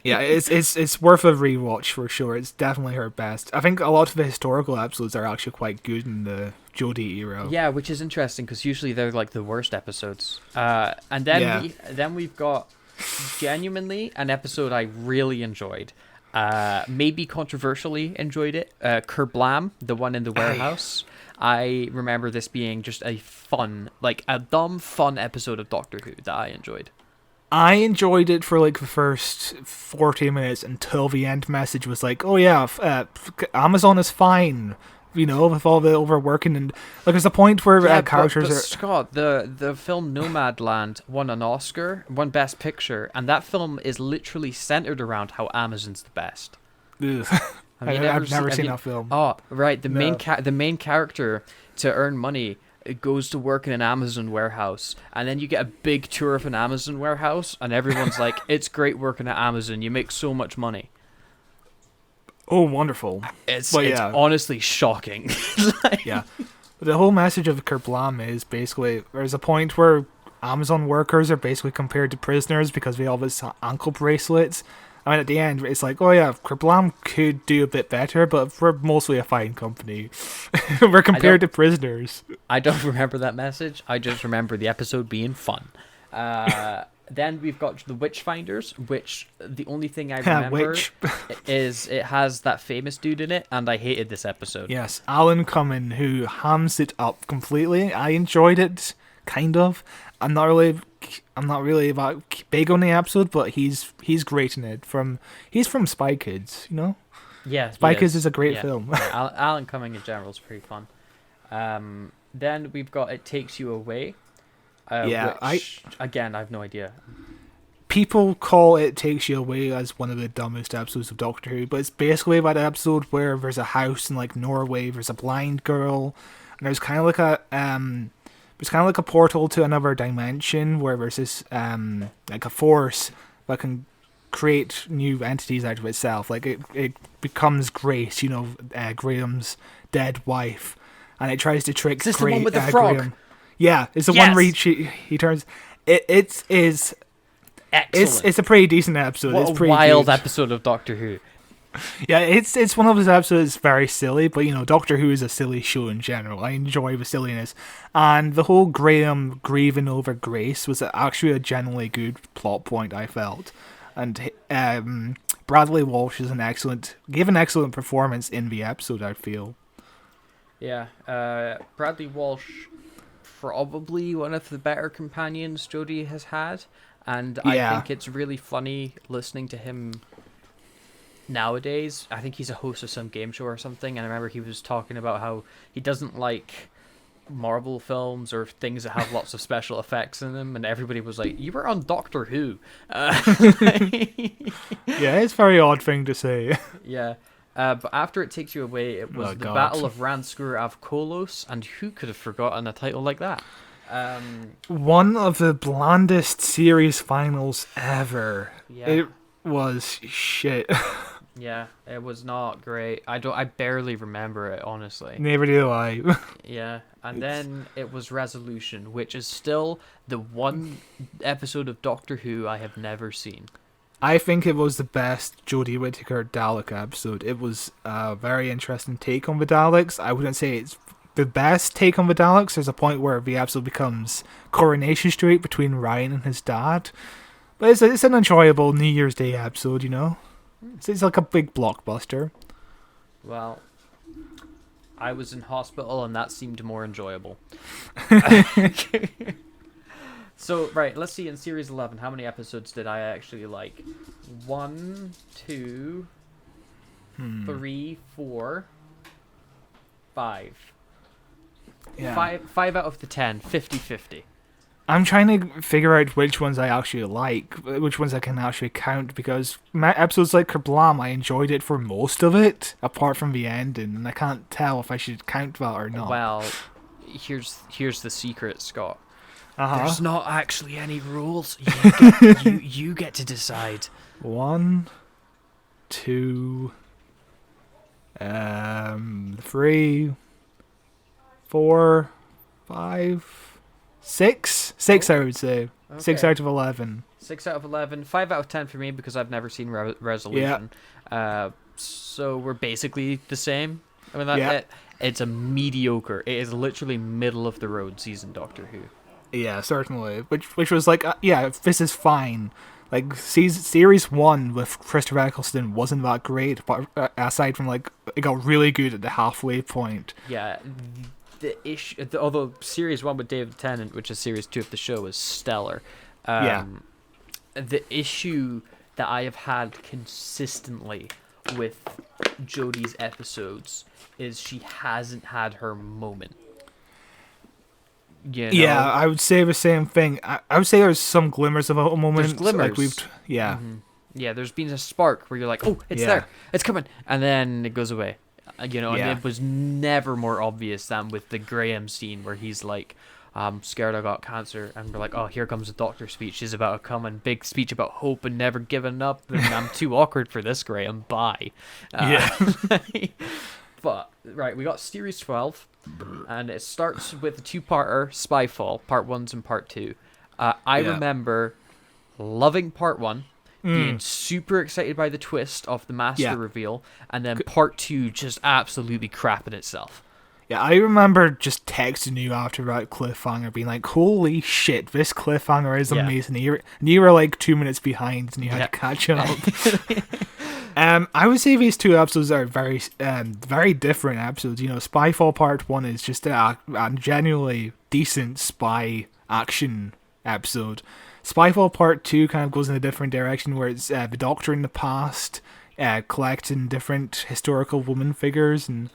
Yeah, it's worth a rewatch for sure. It's definitely her best. I think a lot of the historical episodes are actually quite good in the Jodi era. Yeah, which is interesting because usually they're like the worst episodes. And then we've got genuinely an episode I really enjoyed. Maybe controversially enjoyed it. Kerblam, the one in the warehouse. I remember this being just a dumb fun episode of Doctor Who that I enjoyed. I enjoyed it for like the first 40 minutes until the end message was like, oh yeah, Amazon is fine, with all the overworking, and like there's a point where characters but are... Scott, the film Nomadland won an Oscar, won Best Picture, and that film is literally centered around how Amazon's the best. I've never seen that film. Oh, right. The main character, to earn money, goes to work in an Amazon warehouse, and then you get a big tour of an Amazon warehouse, and everyone's like, "It's great working at Amazon. You make so much money." Oh, wonderful! It's honestly shocking. Yeah, the whole message of Kerblam is basically there's a point where Amazon workers are basically compared to prisoners because they all have this ankle bracelets. I mean, at the end, it's like, oh yeah, Kerblam could do a bit better, but we're mostly a fine company. We're compared to prisoners. I don't remember that message. I just remember the episode being fun. Then we've got the Witchfinders, which the only thing I remember is it has that famous dude in it, and I hated this episode. Yes, Alan Cumming, who hams it up completely. I enjoyed it, kind of. I'm not really big on the episode, but he's great in it. He's from Spy Kids, Yeah, Spy Kids is a great film. Yeah, Alan Cumming in general is pretty fun. Then we've got It Takes You Away. Which, again, I have no idea. People call It Takes You Away as one of the dumbest episodes of Doctor Who, but it's basically about an episode where there's a house in like Norway, there's a blind girl, and there's kind of like a portal to another dimension where there's this like a force that can create new entities out of itself. Like it becomes Grace, Graham's dead wife, and it tries to trick. Is this the one with the frog? Graham. Yeah, it's the one where he turns. It's excellent. It's a pretty decent episode. What it's pretty wild good. Episode of Doctor Who. Yeah, it's one of those episodes that's very silly, but Doctor Who is a silly show in general. I enjoy the silliness, and the whole Graham grieving over Grace was actually a genuinely good plot point, I felt. And Bradley Walsh is gave an excellent performance in the episode, I feel. Yeah, Bradley Walsh, probably one of the better companions Jodi has had, and I think it's really funny listening to him nowadays. I think he's a host of some game show or something, and I remember he was talking about how he doesn't like Marvel films or things that have lots of special effects in them, and everybody was like, "You were on Doctor Who." Yeah, it's a very odd thing to say. Yeah. But after It Takes You Away, it was the Battle of Ranskur av Kolos, and who could have forgotten a title like that? One of the blandest series finals ever. Yeah. It was shit. Yeah, it was not great. I barely remember it, honestly. Never do I. Yeah, and then it was Resolution, which is still the one episode of Doctor Who I have never seen. I think it was the best Jodie Whittaker Dalek episode. It was a very interesting take on the Daleks. I wouldn't say it's the best take on the Daleks. There's a point where the episode becomes Coronation Street between Ryan and his dad. But it's an enjoyable New Year's Day episode, you know? It's like a big blockbuster. Well, I was in hospital and that seemed more enjoyable. So, right, let's see, in Series 11, how many episodes did I actually like? 1, 2, 3, 4, 5. Yeah. 5 out of the 10, 50-50. I'm trying to figure out which ones I actually like, which ones I can actually count, because episodes like Kerblam, I enjoyed it for most of it, apart from the ending, and I can't tell if I should count that or not. Well, here's the secret, Scott. Uh-huh. There's not actually any rules. You get to decide. 1, 2, 3, 4, 5, 6. 6, I would say. Okay. 6 out of 11. 6 out of 11. 5 out of 10 for me because I've never seen Resolution. So we're basically the same. I mean, it's a mediocre. It is literally middle of the road season Doctor Who. Yeah, certainly. Which was like, this is fine. Like, Series 1 with Christopher Eccleston wasn't that great, but aside from, like, it got really good at the halfway point. Yeah, the issue, although Series 1 with David Tennant, which is Series 2 of the show, is stellar. The issue that I have had consistently with Jodie's episodes is she hasn't had her moment. You know? Yeah, I would say the same thing. I would say there's some glimmers of a moment. There's glimmers. Like Yeah, there's been a spark where you're like, oh, it's there, it's coming, and then it goes away. And it was never more obvious than with the Graham scene where he's like, I'm scared I got cancer, and we're like, oh, here comes the doctor speech. She's about to come, and big speech about hope and never giving up, and I'm too awkward for this, Graham, bye. But, right, we got Series 12, and it starts with a two-parter, Spyfall, Part 1 and Part 2. I remember loving Part 1, being super excited by the twist of the master reveal, and then Part 2 just absolutely crapping itself. Yeah, I remember just texting you after that cliffhanger, being like, holy shit, this cliffhanger is amazing. You were like 2 minutes behind, and you had to catch up. I would say these two episodes are very, very different episodes. You know, Spyfall Part 1 is just a genuinely decent spy action episode. Spyfall Part 2 kind of goes in a different direction, where it's the Doctor in the past, collecting different historical woman figures and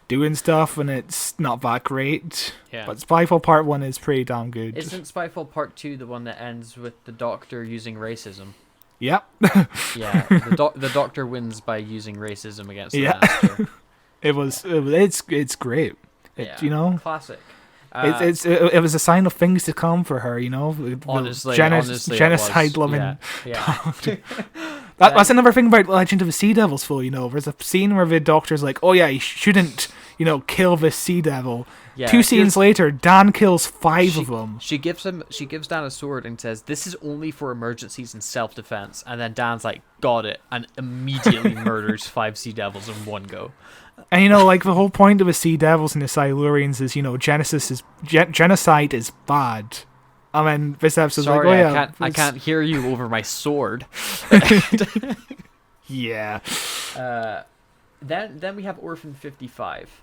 doing stuff, and it's not that great. Yeah. But Spyfall Part 1 is pretty damn good. Isn't Spyfall Part 2 the one that ends with the Doctor using racism? Yep. Yeah, the Doctor wins by using racism against the Master. It's great. You know, classic. It was a sign of things to come for her. You know, honestly, genocide loving. Yeah. That's another thing about Legend of the Sea Devils. You know, there's a scene where the Doctor's like, "Oh yeah, you shouldn't, kill this Sea Devil." Yeah, 2 scenes later, Dan kills 5 of them. She gives Dan a sword and says, "This is only for emergencies and self-defense." And then Dan's like, "Got it," and immediately murders 5 Sea Devils in one go. And like the whole point of the Sea Devils and the Silurians is, genocide is bad. I mean, this episode's sorry, like, oh yeah, I can't hear you over my sword. Yeah. Then we have Orphan 55.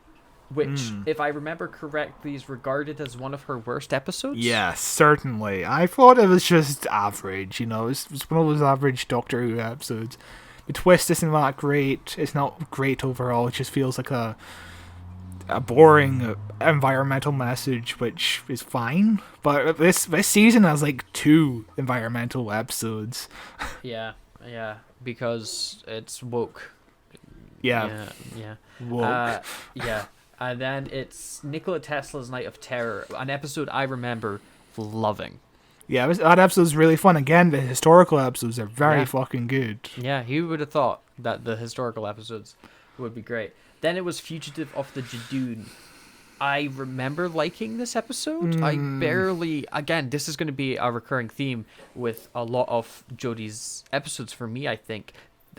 Which, if I remember correctly, is regarded as one of her worst episodes? Yes, certainly. I thought it was just average, It's one of those average Doctor Who episodes. The twist isn't that great. It's not great overall. It just feels like a boring environmental message, which is fine. But this season has like 2 environmental episodes. Yeah, because it's woke. Yeah. Woke. And then it's Nikola Tesla's Night of Terror, an episode I remember loving. Yeah, that episode's really fun. Again, the historical episodes are very fucking good. Yeah, who would have thought that the historical episodes would be great. Then it was Fugitive of the Dune. I remember liking this episode. I barely... Again, this is going to be a recurring theme with a lot of Jodie's episodes for me, I think.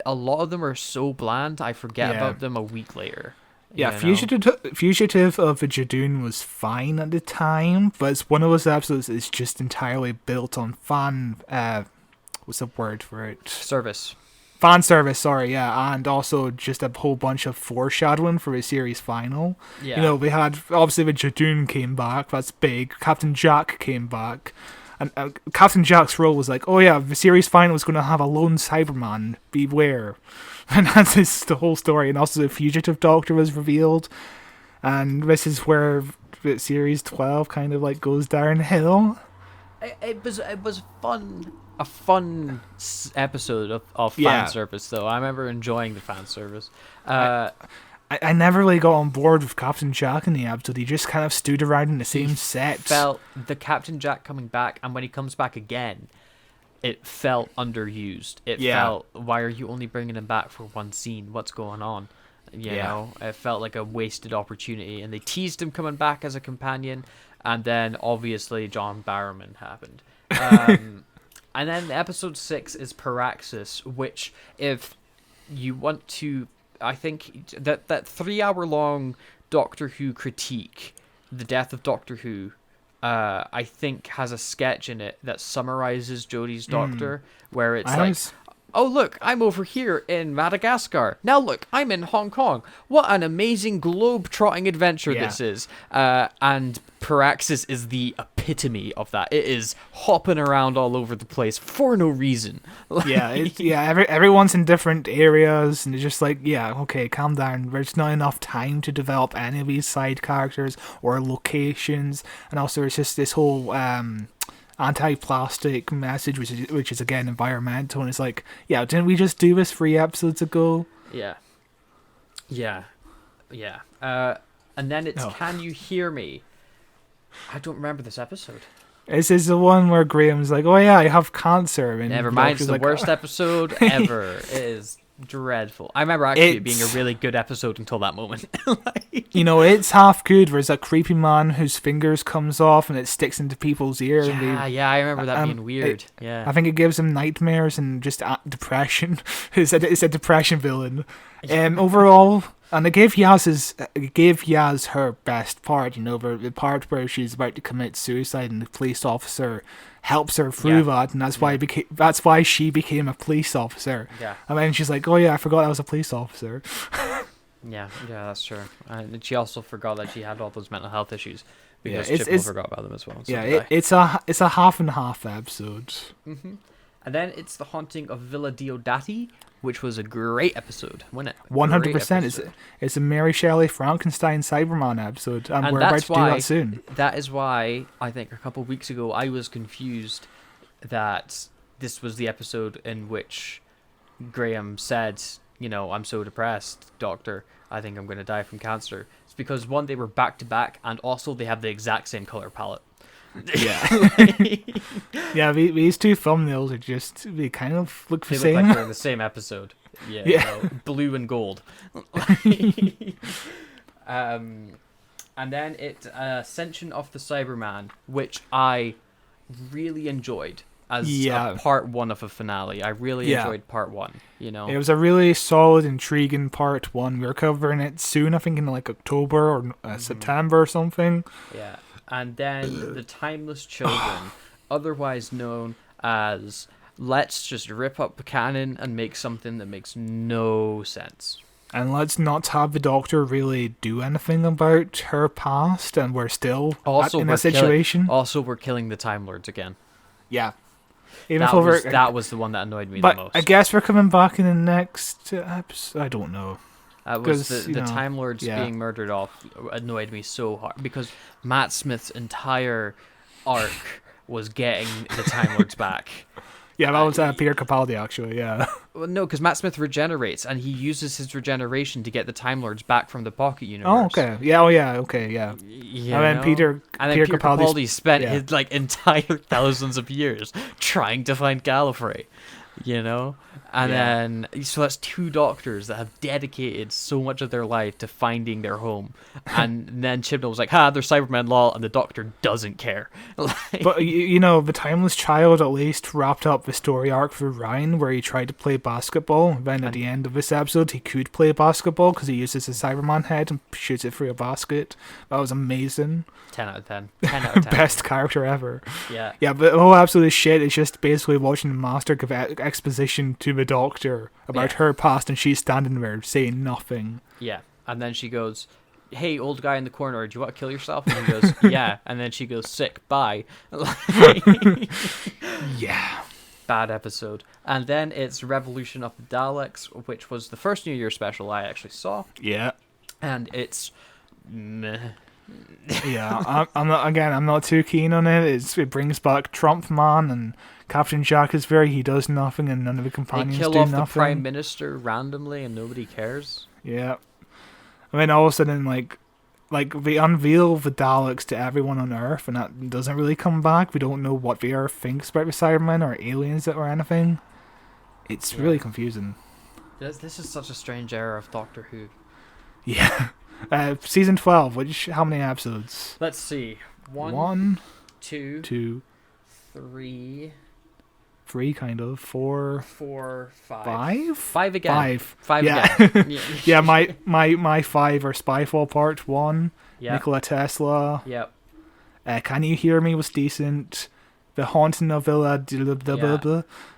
A lot of them are so bland, I forget about them a week later. Yeah, Fugitive of the Dune was fine at the time, but it's one of those episodes that's just entirely built on fan what's the word for it? Service. Fan service, sorry, yeah, and also just a whole bunch of foreshadowing for the series final. Yeah. You know, we had, obviously, the Dune came back, that's big. Captain Jack came back. And Captain Jack's role was like, oh yeah, the series final is going to have a lone Cyberman, beware. And that's the whole story. And also the Fugitive Doctor was revealed. And this is where the series 12 kind of like goes downhill. It was fun. A fun episode of fan service, though. I remember enjoying the fan service. I never really got on board with Captain Jack in the episode. He just kind of stood around in the same set. Felt the Captain Jack coming back, and when he comes back again, it felt underused. It felt, why are you only bringing him back for one scene? What's going on? You know, it felt like a wasted opportunity. And they teased him coming back as a companion, and then obviously John Barrowman happened. And then episode 6 is Paraxis, which, if you want to, I think that 3-hour-long Doctor Who critique, The Death of Doctor Who, I think has a sketch in it that summarizes Jodie's Doctor, where it's oh look, I'm over here in Madagascar. Now look, I'm in Hong Kong. What an amazing globe-trotting adventure this is. And Paraxis is the epitome of that. It is hopping around all over the place for no reason. Everyone's in different areas, and it's just like, okay, calm down. There's not enough time to develop any of these side characters or locations, and also it's just this whole anti-plastic message, which is again environmental, and it's like, didn't we just do this 3 episodes ago? And then it's Can You Hear Me? I don't remember this episode. This is the one where Graham's like, oh yeah, I have cancer. And never mind, it's the worst episode ever. It is dreadful. I remember actually it being a really good episode until that moment. You know, it's half good. There's a creepy man whose fingers comes off and it sticks into people's ear. I remember that being weird. I think it gives him nightmares and just depression. It's a depression villain. Overall, and it gave Yaz her best part. You know, the part where she's about to commit suicide and the police officer helps her through that, and that's why she became a police officer. And then she's like, oh yeah, I forgot I was a police officer. yeah, that's true. And she also forgot that she had all those mental health issues because Chibnall forgot about them as well. So it's a half and half episode. And then it's The Haunting of Villa Diodati, which was a great episode, wasn't it? 100%. It's a Mary Shelley Frankenstein Cyberman episode, and we're about to do that soon. That is why I think a couple of weeks ago I was confused that this was the episode in which Graham said, you know, I'm so depressed, doctor, I think I'm going to die from cancer. It's because, one, they were back to back, and also they have the exact same color palette. These two thumbnails are they kind of look the same. Look like they're in the same episode. You know, blue and gold. And then it's Ascension of the Cyberman, which I really enjoyed as a part 1 of a finale. I really enjoyed part 1. You know, it was a really solid, intriguing part 1. We're covering it soon, I think in like October or September or something. Yeah. And then The Timeless Children, otherwise known as let's just rip up the canon and make something that makes no sense. And let's not have the Doctor really do anything about her past, and we're still in a situation. We're killing the Time Lords again. Yeah. That was the one that annoyed me the most. I guess we're coming back in the next episode. I don't know. Was the Time Lords being murdered off annoyed me so hard, because Matt Smith's entire arc was getting the Time Lords back. Yeah, that was Peter Capaldi, actually, yeah. Well, no, because Matt Smith regenerates, and he uses his regeneration to get the Time Lords back from the Pocket Universe. Oh, okay. And then Peter Capaldi spent his entire thousands of years trying to find Gallifrey. you know? And then, so that's 2 doctors that have dedicated so much of their life to finding their home. And then Chibnall was like, they're Cybermen, lol, and the doctor doesn't care. Like, But, the Timeless Child at least wrapped up the story arc for Ryan, where he tried to play basketball. Then at the end of this episode, he could play basketball because he uses his Cyberman head and shoots it through a basket. That was amazing. 10 out of 10. 10 out of 10. Best character ever. Yeah. Yeah, but the whole episode is shit. It's just basically watching the Master give exposition to the Doctor about her past, and she's standing there saying nothing. Yeah. And then she goes, hey, old guy in the corner, do you want to kill yourself? And he goes, yeah. And then she goes, sick, bye. Yeah. Bad episode. And then it's Revolution of the Daleks, which was the first New Year special I actually saw. Yeah. And it's meh. Yeah, I'm not too keen on it. It brings back Trump Man, and Captain Jack is he does nothing, and none of the companions They kill do off nothing. the Prime Minister randomly, and nobody cares. Yeah, I mean, all of a sudden, like they unveil the Daleks to everyone on Earth, and that doesn't really come back. We don't know what the Earth thinks about the Cybermen or aliens or anything. It's really confusing. This is such a strange era of Doctor Who. Yeah. Season 12, how many episodes? Let's see. 1, 2, 2, 3, 3, kind of, 4, 4, 5. 5? 5 again. 5 again. Yeah, my 5 are Spyfall Part 1, Yep. Nikola Tesla, Yep. Can You Hear Me was decent, The Haunting of Villa,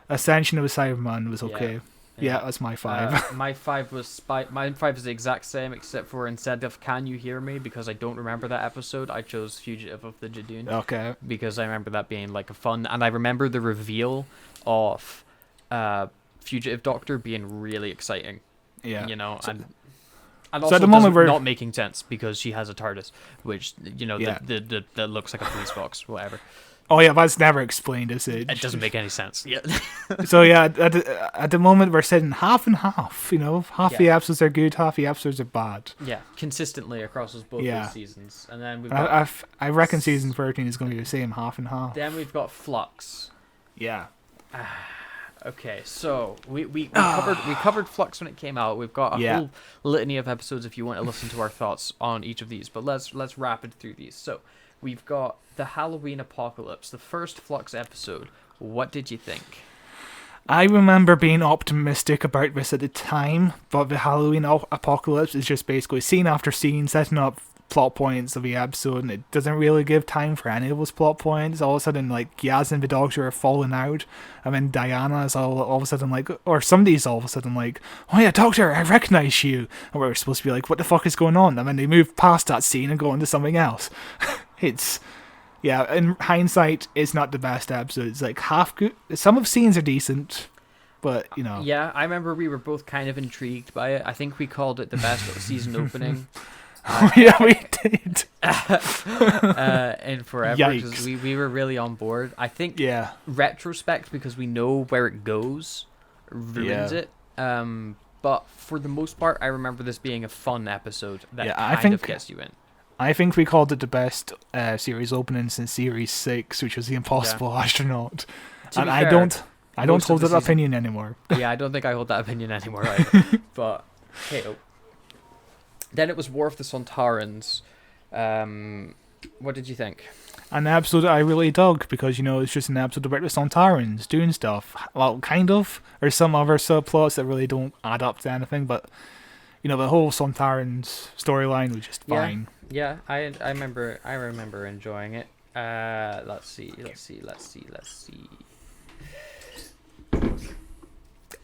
Ascension of a Cyberman was okay. Yeah, that's my 5. My 5 was my 5 is the exact same, except for instead of Can You Hear Me, because I don't remember that episode, I chose Fugitive of the Dune. Okay. Because I remember that being like a fun, and I remember the reveal of Fugitive Doctor being really exciting. Yeah. You know, and so also at the moment not making sense because she has a TARDIS, which that looks like a police box, whatever. Oh yeah, that's never explained, is it? It doesn't make any sense. Yeah. So yeah, at the moment we're sitting half and half. Half the episodes are good, half the episodes are bad. Yeah, consistently across both those seasons, and then we've I reckon season 13 is going to be the same, half and half. Then we've got Flux. Yeah. Okay, so we covered Flux when it came out. We've got a whole litany of episodes if you want to listen to our thoughts on each of these, but let's rapid through these. So we've got the Halloween Apocalypse, the first Flux episode. What did you think? I remember being optimistic about this at the time, but the Halloween Apocalypse is just basically scene after scene setting up plot points of the episode, and it doesn't really give time for any of those plot points. All of a sudden, like, Yaz and the Doctor are falling out, and then Diana is all of a sudden like, or somebody's all of a sudden like, oh yeah, Doctor, I recognize you, and we're supposed to be like, what the fuck is going on? And then they move past that scene and go on to something else. In hindsight, it's not the best episode. It's like half good. Some of the scenes are decent, but Yeah, I remember we were both kind of intrigued by it. I think we called it the best season opening. Yeah, we did. And forever, because we were really on board. I think retrospect, because we know where it goes, ruins it. But for the most part, I remember this being a fun episode that kind of gets you in. I think we called it the best series opening since Series 6, which was The Impossible Astronaut. And I don't hold that opinion anymore. Yeah, I don't think I hold that opinion anymore either. But, hey, then it was War of the Sontarans. What did you think? An episode I really dug because, it's just an episode about the Sontarans doing stuff. Well, kind of. There's some other subplots that really don't add up to anything, but, the whole Sontarans storyline was just fine. Yeah, I remember enjoying it. Let's see.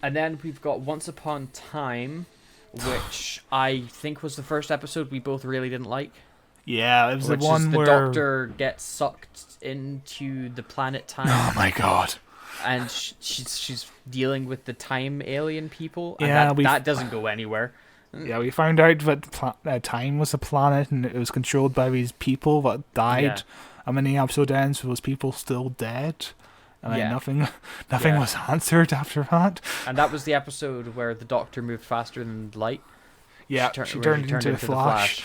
And then we've got Once Upon Time, which I think was the first episode we both really didn't like. Yeah, it was the one where the Doctor gets sucked into the planet Time. Oh my god! And she's dealing with the time alien people. And yeah, that doesn't go anywhere. Yeah, we found out that Time was a planet and it was controlled by these people that died. Yeah. And when the episode ends, those people still dead. And then nothing was answered after that. And that was the episode where the Doctor moved faster than light. Yeah, she turned into the Flash.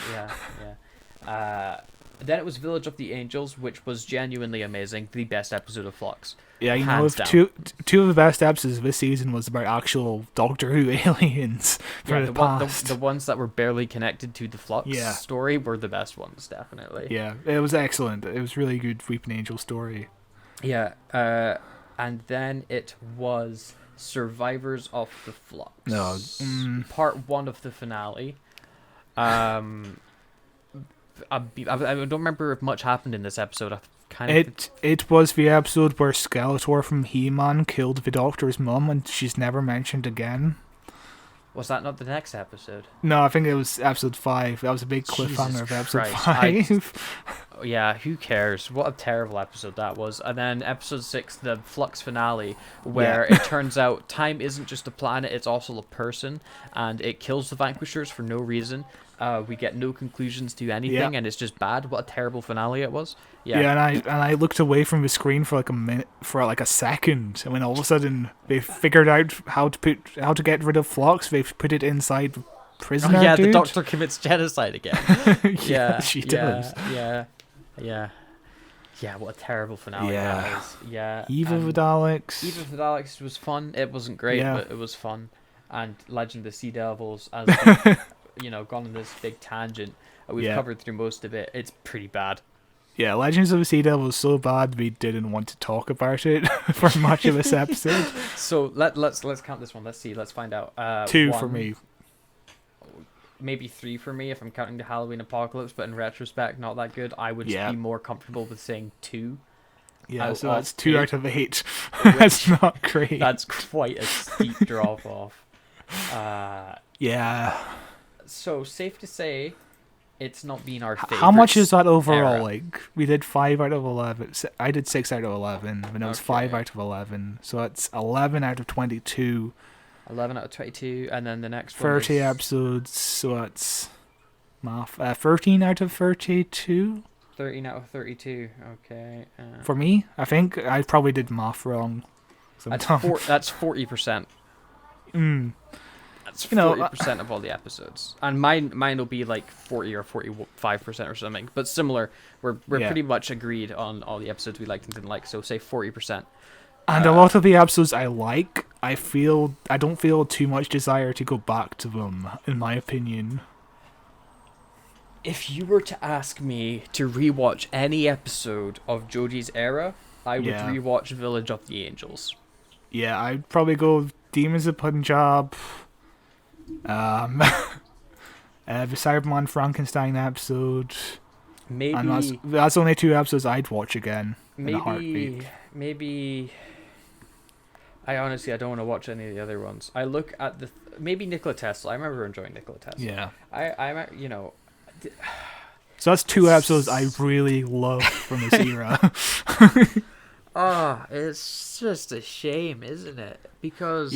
Yeah. Then it was Village of the Angels, which was genuinely amazing. The best episode of Flux. Yeah, you know, Hands if down. two of the best episodes of this season was about actual Doctor Who aliens from the past. The ones that were barely connected to the Flux Yeah. story were the best ones, definitely. Yeah, it was excellent. It was really good Weeping Angel story. Yeah, and then it was Survivors of the Flux. No, Part 1 of the finale. I don't remember if much happened in this episode. It was the episode where Skeletor from He-Man killed the Doctor's mum, and she's never mentioned again. Was that not the next episode? No, I think it was episode 5. That was a big cliffhanger of episode 5. Yeah, who cares? What a terrible episode that was. And then episode 6, the Flux finale, where it turns out time isn't just a planet, it's also a person, and it kills the Vanquishers for no reason. We get no conclusions to anything, and it's just bad. What a terrible finale it was. Yeah, and I looked away from the screen for like a minute, for like a second, and when all of a sudden they figured out how to get rid of Flux, they put it inside the prisoner. Oh, yeah, dude. the Doctor commits genocide again. Yeah, she does. Yeah. What a terrible finale that was. Yeah. Eve of the Daleks. Eve of the Daleks was fun. It wasn't great, but it was fun. And Legend of the Sea Devils, as gone on this big tangent. We've covered through most of it. It's pretty bad. Yeah, Legends of the Sea Devil was so bad we didn't want to talk about it for much of this episode. So let's count this one. Let's see. Let's find out. 2 1, for me. Maybe 3 for me if I'm counting the Halloween Apocalypse, but in retrospect, not that good. I would be more comfortable with saying 2. Yeah, so that's 8. 2 out of 8. That's not great. That's quite a steep drop off. Yeah. So safe to say, it's not been our favorite. How much is that overall? era. Like, we did 5 out of 11. I did 6 out of 11, and it was 5 out of 11. So it's 11 out of 22. 11 out of 22, and then the next 30 one is episodes, so it's math. 13 out of 32? 13 out of 32. Okay. For me, I think I probably did math wrong. That's 40%. That's 40% of all the episodes, and mine will be like 40 or 45% or something. But similar, we're pretty much agreed on all the episodes we liked and didn't like. So say 40%. And a lot of the episodes I like, I don't feel too much desire to go back to them, in my opinion. If you were to ask me to rewatch any episode of Jodi's era, I would rewatch Village of the Angels. Yeah, I'd probably go Demons of Punjab, the Cyberman Frankenstein episode. Maybe and that's only 2 episodes I'd watch again in a heartbeat. Maybe. I don't want to watch any of the other ones. I look at maybe Nikola Tesla. I remember enjoying Nikola Tesla. Yeah. So that's 2 episodes I really love from this era. It's just a shame, isn't it? Because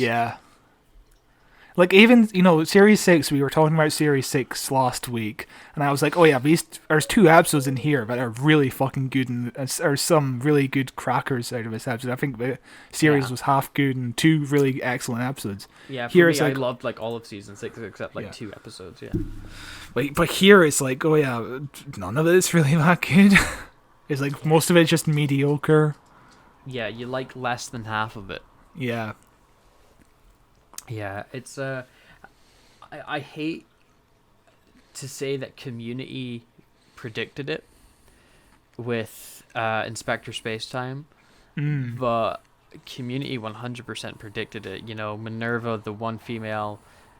like, even, Series 6, we were talking about Series 6 last week, and I was like, oh yeah, there's 2 episodes in here that are really fucking good, and there's some really good crackers out of this episode. I think the series was half good and 2 really excellent episodes. Yeah, for me, I loved like all of Season 6 except like 2 episodes, But here it's like, oh yeah, none of it's really that good. It's like, most of it's just mediocre. Yeah, you like less than half of it. Yeah. Yeah, it's I hate to say that Community predicted it with Inspector Spacetime, but Community 100% predicted it. Minerva, the one female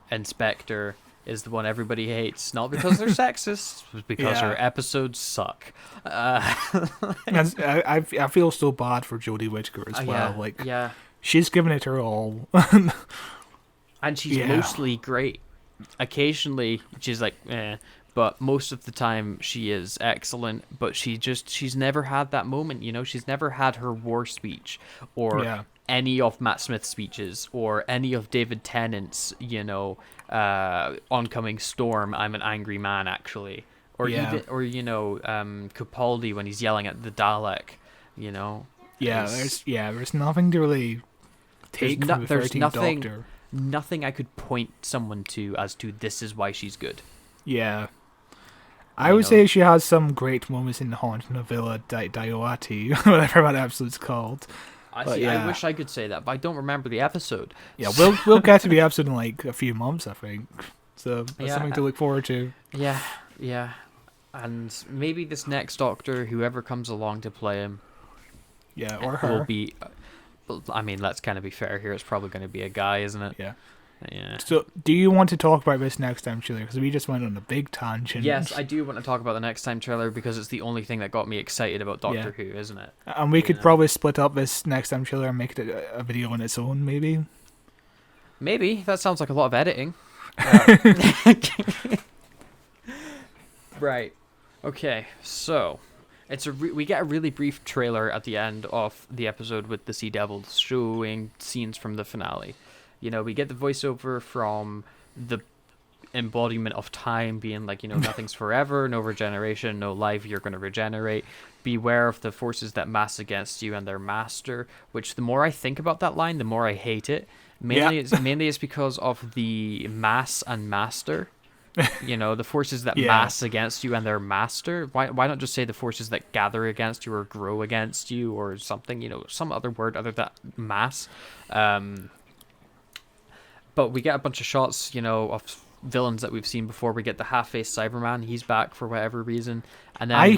inspector, is the one everybody hates, not because they're sexist, but because her episodes suck. I feel so bad for Jodi Whittaker as well. She's given it her all. And she's mostly great. Occasionally, she's like, but most of the time she is excellent. But she's never had that moment, She's never had her war speech, or any of Matt Smith's speeches, or any of David Tennant's, oncoming storm, I'm an angry man, actually. Or even, Capaldi when he's yelling at the Dalek, There's nothing to really take from the 13th Doctor. Nothing I could point someone to as to this is why she's good. Yeah. I would say she has some great moments in Haunting of Villa Dioati, whatever that episode's called. I wish I could say that, but I don't remember the episode. Yeah, we'll get to the episode in like a few months, I think. So that's something to look forward to. Yeah. And maybe this next Doctor, whoever comes along to play him, or her, will be. I mean, let's kind of be fair here. It's probably going to be a guy, isn't it? Yeah. Yeah. So, do you want to talk about this next time trailer? Because we just went on a big tangent. Yes, I do want to talk about the next time trailer because it's the only thing that got me excited about Doctor Who, isn't it? And we could probably split up this next time trailer and make it a video on its own, maybe. Maybe. That sounds like a lot of editing. Right. Okay. So, we get a really brief trailer at the end of the episode with the Sea Devils showing scenes from the finale. You know, we get the voiceover from the embodiment of time being like, nothing's forever, no regeneration, no life, you're going to regenerate. Beware of the forces that mass against you and their master, which the more I think about that line, the more I hate it. Mainly it's because of the mass and master. The forces that mass against you and their master. Why not just say the forces that gather against you or grow against you or something, some other word other than mass. But we get a bunch of shots, of villains that we've seen before. We get the half-faced Cyberman. He's back for whatever reason. And then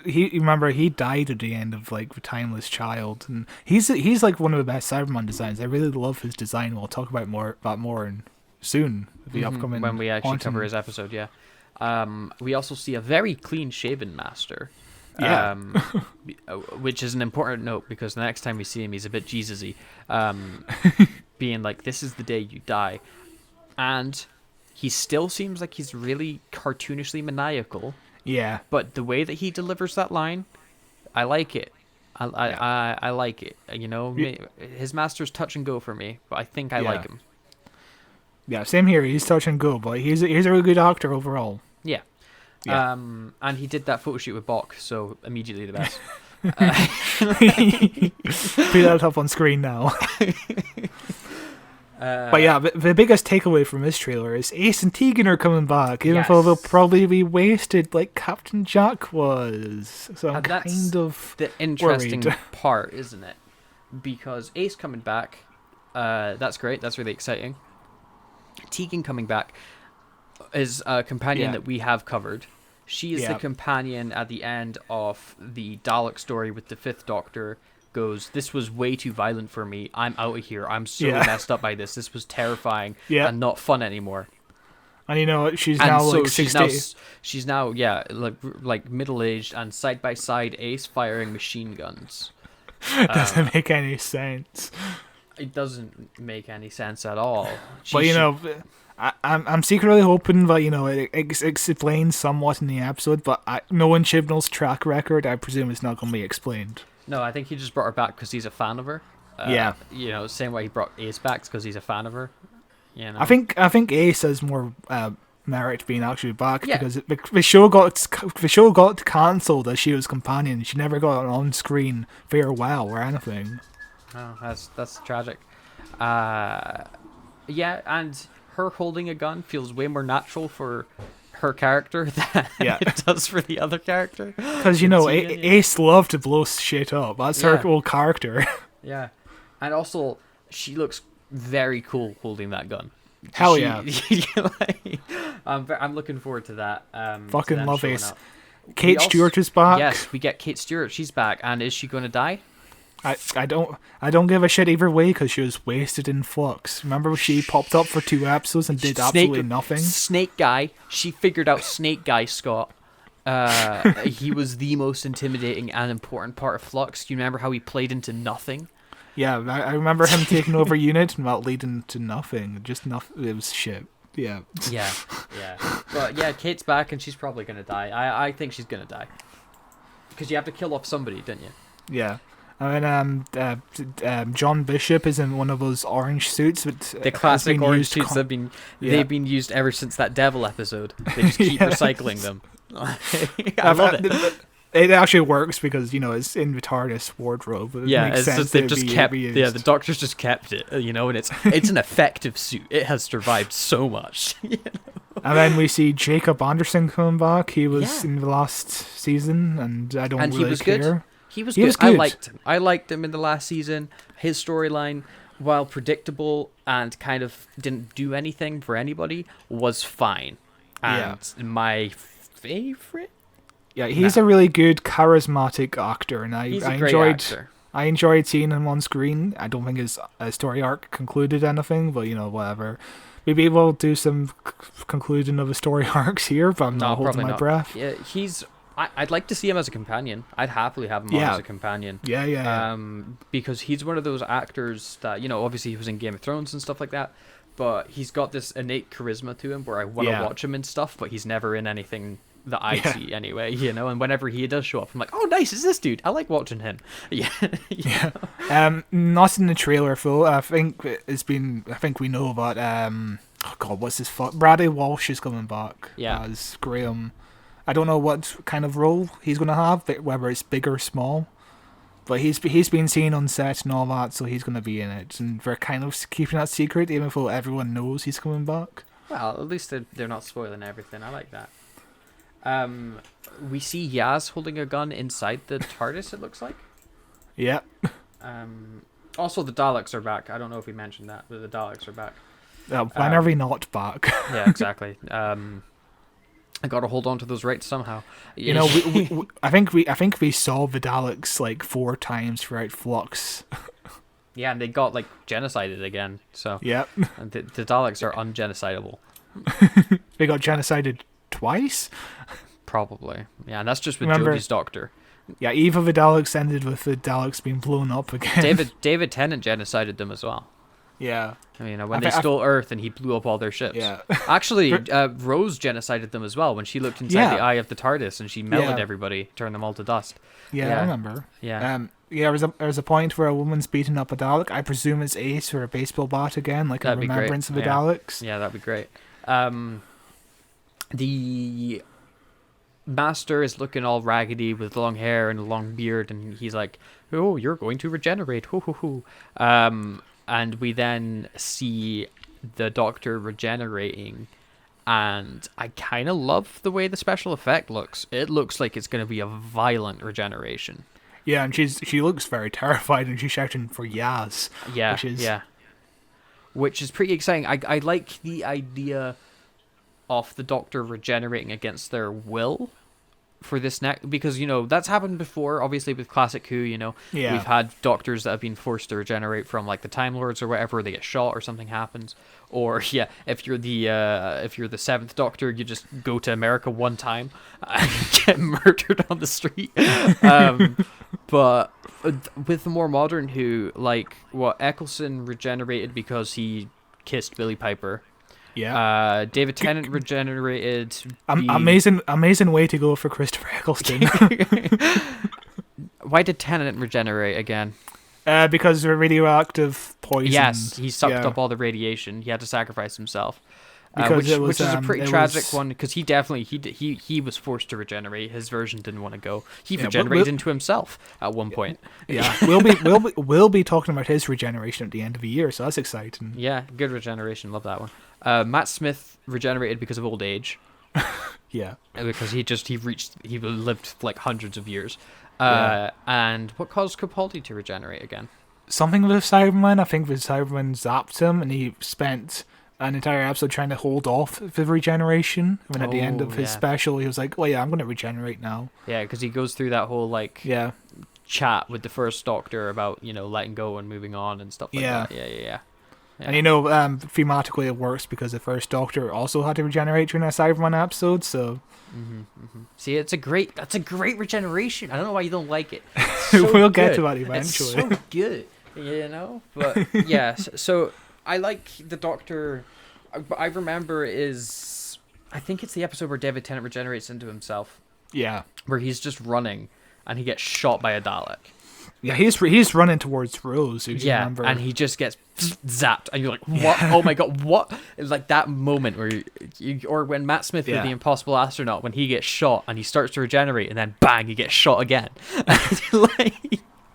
he died at the end of like The Timeless Child, and he's like one of the best Cyberman designs. I really love his design. We'll talk about more soon. The upcoming when we actually Haunting. cover his episode. Yeah. We also see a very clean-shaven master. Yeah. Which is an important note because the next time we see him, he's a bit Jesus-y. Being like, this is the day you die. And he still seems like he's really cartoonishly maniacal. Yeah. But the way that he delivers that line, I like it. I like it. His master's touch and go for me, but I think I like him. Yeah, same here. He's touch and go, but he's a really good actor overall. Yeah. And he did that photo shoot with Bach, so immediately the best. Put that up on screen now. But yeah, the biggest takeaway from this trailer is Ace and Tegan are coming back, even though they'll probably be wasted like Captain Jack was. So I'm kind of the interesting worried. part, isn't it? Because Ace coming back, that's great. That's really exciting. Tegan coming back is a companion that we have covered. She is the companion at the end of the Dalek story with the Fifth Doctor. Goes, this was way too violent for me. I'm out of here. I'm so messed up by this. This was terrifying and not fun anymore. And she's now like 60. She's now like middle-aged and side by side Ace firing machine guns. Doesn't make any sense. It doesn't make any sense at all. I'm secretly hoping that it explains somewhat in the episode, but knowing Chibnall's track record, I presume it's not going to be explained. No, I think he just brought her back because he's a fan of her. Same way he brought Ace back because he's a fan of her. I think Ace has more merit being actually back because the show got cancelled as she was companion. She never got an on-screen farewell or anything. Oh, that's tragic. And her holding a gun feels way more natural for her character than it does for the other character. Because Ace loved to blow shit up. That's her whole character. Yeah, and also she looks very cool holding that gun. Hell yeah! I'm looking forward to that. Fucking love Ace. Kate Stewart is back. Yes, we get Kate Stewart. She's back, and is she going to die? I don't give a shit either way because she was wasted in Flux. Remember she popped up for 2 episodes and did absolutely nothing? Snake Guy. She figured out Snake Guy, Scott. He was the most intimidating and important part of Flux. Do you remember how he played into nothing? Yeah, I remember him taking over Unit and not leading to nothing. Just nothing. It was shit. Yeah. Yeah. But yeah, Kate's back and she's probably going to die. I think she's going to die. Because you have to kill off somebody, didn't you? Yeah. And John Bishop is in one of those orange suits. The classic orange suits they've been used ever since that Devil episode. They just keep recycling them. I love it. It actually works because it's in the TARDIS wardrobe. It makes sense they've just kept. Yeah, the Doctor's just kept it. And it's an effective suit. It has survived so much. And then we see Jacob Anderson coming back. He was Yeah. in the last season, and I don't And really he was care. good. He was He good. was I good. liked him. I liked him in the last season. His storyline, while predictable and kind of didn't do anything for anybody, was fine. And my favorite. Yeah, he's a really good, charismatic actor, and He's I a great enjoyed. actor. I enjoyed seeing him on screen. I don't think his story arc concluded anything, but whatever. Maybe we'll do some concluding of the story arcs here, but I'm not holding probably my not. breath. Yeah, I'd like to see him as a companion. I'd happily have him on as a companion. Yeah. Because he's one of those actors that, obviously he was in Game of Thrones and stuff like that, but he's got this innate charisma to him where I want to watch him in stuff, but he's never in anything that I see anyway, and whenever he does show up, I'm like, oh, nice, is this dude? I like watching him. Yeah. Not in the trailer, Phil. I think we know about, oh God, what's his Bradley Walsh is coming back as Graham. I don't know what kind of role he's going to have, whether it's big or small. But he's been seen on set and all that, so he's going to be in it. And they're kind of keeping that secret, even though everyone knows he's coming back. Well, at least they're not spoiling everything. I like that. We see Yaz holding a gun inside the TARDIS, it looks like. Yep. Also, the Daleks are back. I don't know if we mentioned that, but the Daleks are back. When are we not back? Yeah, exactly. I got to hold on to those rights somehow. I think we saw the Daleks like 4 times throughout Flux. Yeah, and they got like genocided again. So yep. And the Daleks are ungenocidable. They got genocided twice. Probably. Yeah, and that's just with Remember, Jodi's doctor. Yeah, Eve of the Daleks ended with the Daleks being blown up again. David Tennant genocided them as well. Yeah. When they stole Earth and he blew up all their ships. Yeah. Actually, Rose genocided them as well when she looked inside the eye of the TARDIS and she melted everybody, turned them all to dust. Yeah, I remember. Yeah. There's a point where a woman's beating up a Dalek. I presume it's Ace or a baseball bat again, like that'd a remembrance of the Daleks. Yeah, that'd be great. The Master is looking all raggedy with long hair and a long beard, and he's like, "Oh, you're going to regenerate." Hoo hoo hoo. And we then see the Doctor regenerating, and I kind of love the way the special effect looks. It looks like it's going to be a violent regeneration. Yeah, and she looks very terrified, and she's shouting for Yaz. Yeah, which is pretty exciting. I like the idea of the Doctor regenerating against their will for this next, because that's happened before, obviously with Classic Who. We've had doctors that have been forced to regenerate from like the Time Lords or whatever. They get shot or something happens, or if you're the Seventh Doctor, you just go to America one time and get murdered on the street. But with the more modern Who, like Eccleston regenerated because he kissed Billie Piper. Yeah. David Tennant regenerated. Amazing way to go for Christopher Eccleston. Why did Tennant regenerate again? Because of radioactive poison. Yes, he sucked up all the radiation. He had to sacrifice himself. Which is a pretty tragic one, because he definitely he was forced to regenerate. His version didn't want to go. He regenerated into himself at one point. Yeah, we'll be talking about his regeneration at the end of the year, so that's exciting. Yeah, good regeneration. Love that one. Matt Smith regenerated because of old age. Yeah, because he lived like hundreds of years. And what caused Capaldi to regenerate again? Something with Cyberman. I think the Cyberman zapped him, and he spent an entire episode trying to hold off the regeneration. And at the end of his special, he was like, "Well, yeah, I'm going to regenerate now." Yeah, because he goes through that whole chat with the First Doctor about letting go and moving on and stuff like that. Yeah. And thematically it works because the First Doctor also had to regenerate during that Cyberman episode. So see, that's a great regeneration. I don't know why you don't like it. We'll get to that eventually. It's so good, But yeah, so I like the Doctor. I remember I think it's the episode where David Tennant regenerates into himself. Yeah, where he's just running and he gets shot by a Dalek. Yeah, he's running towards Rose. Remember. And he just gets zapped, and you're like, "What? Oh my god, what?" It's like that moment where or when Matt Smith with the Impossible Astronaut, when he gets shot and he starts to regenerate, and then bang, he gets shot again.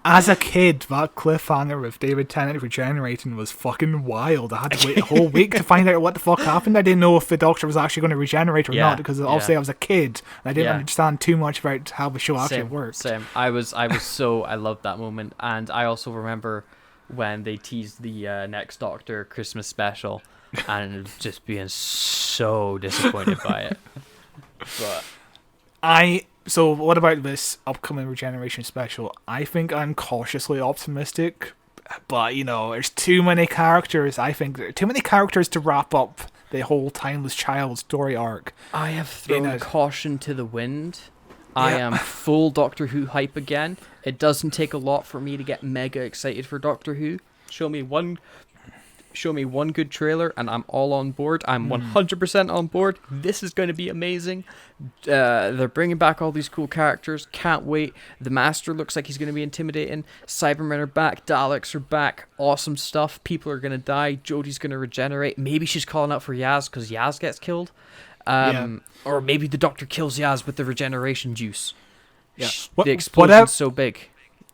As a kid, that cliffhanger with David Tennant regenerating was fucking wild. I had to wait a whole week to find out what the fuck happened. I didn't know if the Doctor was actually going to regenerate or not, because obviously I was a kid and I didn't understand too much about how the show actually worked. Same. I loved that moment, and I also remember when they teased the next Doctor Christmas special, and just being so disappointed by it. But So what about this upcoming regeneration special? I think I'm cautiously optimistic, but there's too many characters. I think there are too many characters to wrap up the whole Timeless Child story arc. I have thrown caution to the wind. I am full Doctor Who hype again. It doesn't take a lot for me to get mega excited for Doctor Who. Show me one good trailer and I'm all on board. I'm 100% on board. This is going to be amazing. They're bringing back all these cool characters. Can't wait. The Master looks like he's going to be intimidating. Cybermen are back. Daleks are back. Awesome stuff. People are going to die. Jodie's going to regenerate. Maybe she's calling out for Yaz because Yaz gets killed. Or maybe the Doctor kills Yaz with the regeneration juice. Yeah. The explosion's so big.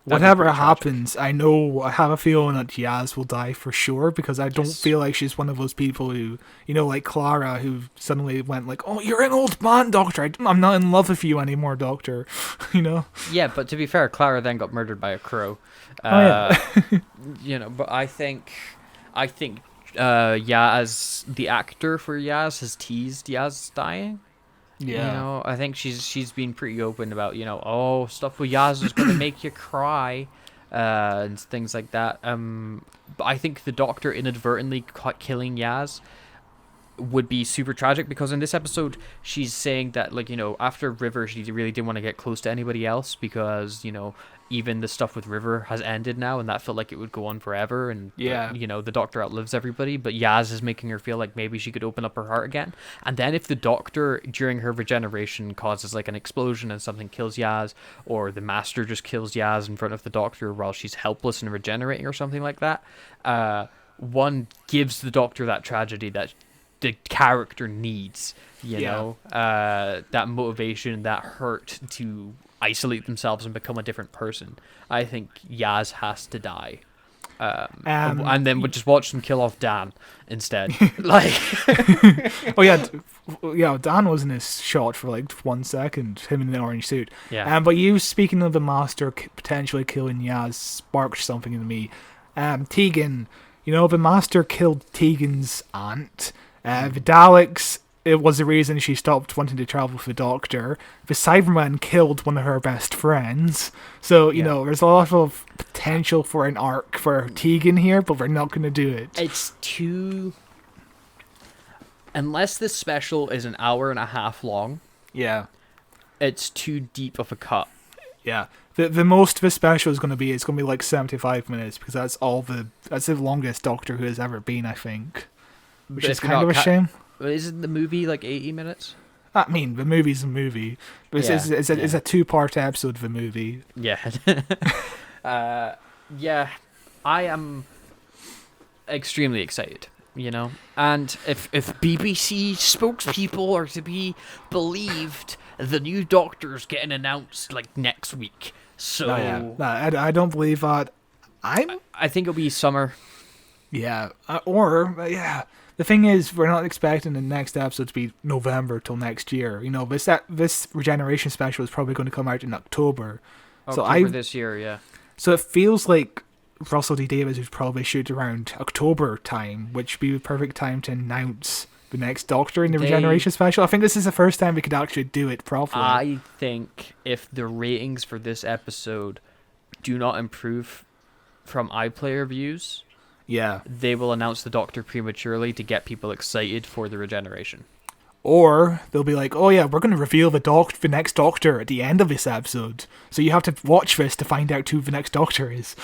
Whatever happens, I have a feeling that Yaz will die for sure, because I don't feel like she's one of those people who, like Clara, who suddenly went like, oh, you're an old man, Doctor. I'm not in love with you anymore, Doctor. Yeah, but to be fair, Clara then got murdered by a crow. But I think Yaz, the actor for Yaz, has teased Yaz dying. Yeah. I think she's been pretty open about, stuff with Yaz is going to make you cry, and things like that. But I think the Doctor inadvertently killing Yaz would be super tragic, because in this episode she's saying that, after River, she really didn't want to get close to anybody else, because even the stuff with River has ended now, and that felt like it would go on forever, and the Doctor outlives everybody, but Yaz is making her feel like maybe she could open up her heart again. And then if the Doctor during her regeneration causes an explosion and something kills Yaz, or the Master just kills Yaz in front of the Doctor while she's helpless and regenerating or something like that, one gives the Doctor that tragedy that the character needs, that motivation, that hurt to isolate themselves and become a different person. I think Yaz has to die. And then we'll just watch them kill off Dan instead. Oh yeah, Dan was in his shot for 1 second, him in the orange suit. Yeah. But you speaking of the Master potentially killing Yaz sparked something in me. Tegan, the Master killed Tegan's aunt. The Daleks, it was the reason she stopped wanting to travel with the Doctor. The Cyberman killed one of her best friends. So, there's a lot of potential for an arc for Tegan here, but we're not going to do it. It's too... Unless this special is an hour and a half long, it's too deep of a cut. Yeah. The most of the special is going to be 75 minutes, because that's the longest Doctor Who has ever been, I think. Which is kind of a shame. Isn't the movie 80 minutes? I mean, the movie's a movie. But it's a 2-part episode of the movie. Yeah. I am extremely excited, And if BBC spokespeople are to be believed, the new Doctor's getting announced next week. So I don't believe that. I think it'll be summer. Yeah. The thing is, we're not expecting the next episode to be November till next year. This regeneration special is probably going to come out in October. This year, yeah. So it feels like Russell D. Davies would probably shoot around October time, which would be the perfect time to announce the next Doctor in the regeneration special. I think this is the first time we could actually do it properly. I think if the ratings for this episode do not improve from iPlayer views... Yeah. They will announce the Doctor prematurely to get people excited for the regeneration. Or they'll be like, oh yeah, we're going to reveal the next Doctor at the end of this episode. So you have to watch this to find out who the next Doctor is.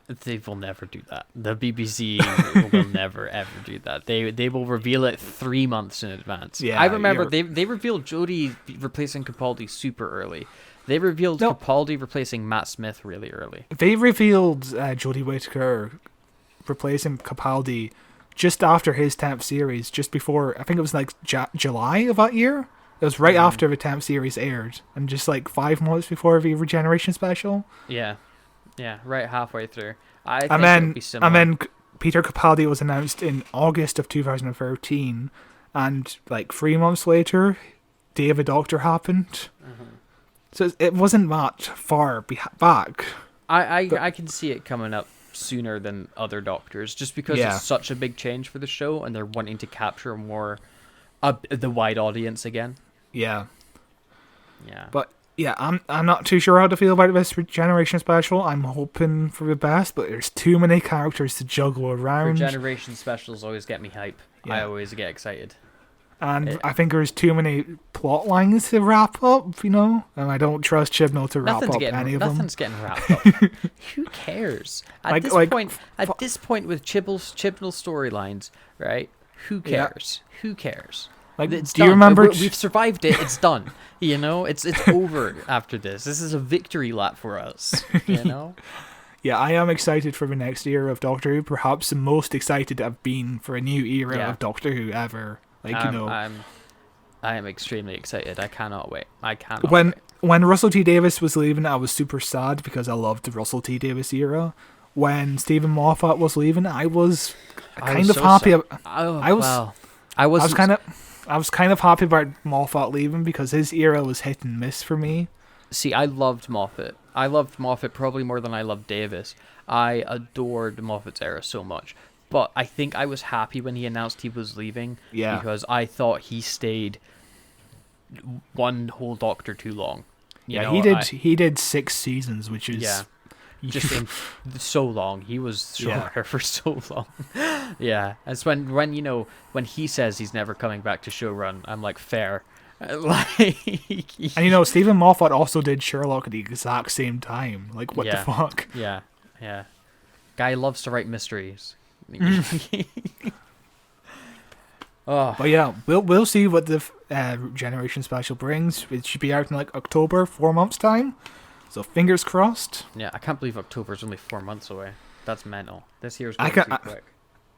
They will never do that. The BBC will never, ever do that. They will reveal it 3 months in advance. Yeah, I remember they revealed Jodi replacing Capaldi super early. They revealed Capaldi replacing Matt Smith really early. They revealed Jodie Whittaker replacing Capaldi just after his 10th series, just before, I think it was July of that year. It was right after the 10th series aired, and just 5 months before the regeneration special. Yeah. Yeah, right halfway through. I think And it'll then, be similar. Peter Capaldi was announced in August of 2013, and like 3 months later, Day of the Doctor happened. So it wasn't that far back. I can see it coming up sooner than other Doctors, just because Yeah. it's such a big change for the show, and they're wanting to capture more the wide audience again. Yeah. Yeah. But yeah, I'm not too sure how to feel about this Regeneration special. I'm hoping for the best, but there's too many characters to juggle around. Regeneration specials always get me hype. I Yeah. always get excited. And I think there's too many plot lines to wrap up, and I don't trust Chibnall to wrap up any of them. Nothing's getting wrapped up. Who cares? At this point with Chibnall's storylines, right? Who cares? Who cares? Like, It's do you done. remember? We've survived it. It's done. It's over after this. This is a victory lap for us. Yeah, I am excited for the next era of Doctor Who. Perhaps the most excited I've been for a new era of Doctor Who ever. I am extremely excited. I cannot wait. When Russell T Davies was leaving, I was super sad because I loved the Russell T Davies era. When Stephen Moffat was leaving, I was kind of happy. I was kind of happy about Moffat leaving because his era was hit and miss for me. See, I loved Moffat. I loved Moffat probably more than I loved Davis. I adored Moffat's era so much. But I think I was happy when he announced he was leaving. Yeah. Because I thought he stayed one whole Doctor too long. He did 6 seasons, which is just so long. He was shorter for so long. Yeah. It's when he says he's never coming back to showrun, I'm like, fair. And Stephen Moffat also did Sherlock at the exact same time. Like, what the fuck? Yeah. Guy loves to write mysteries. But yeah, we'll see what the Generation Special brings. It should be out in like October, 4 months time. So fingers crossed. Yeah, I can't believe October's only 4 months away. That's mental. This year's going too quick.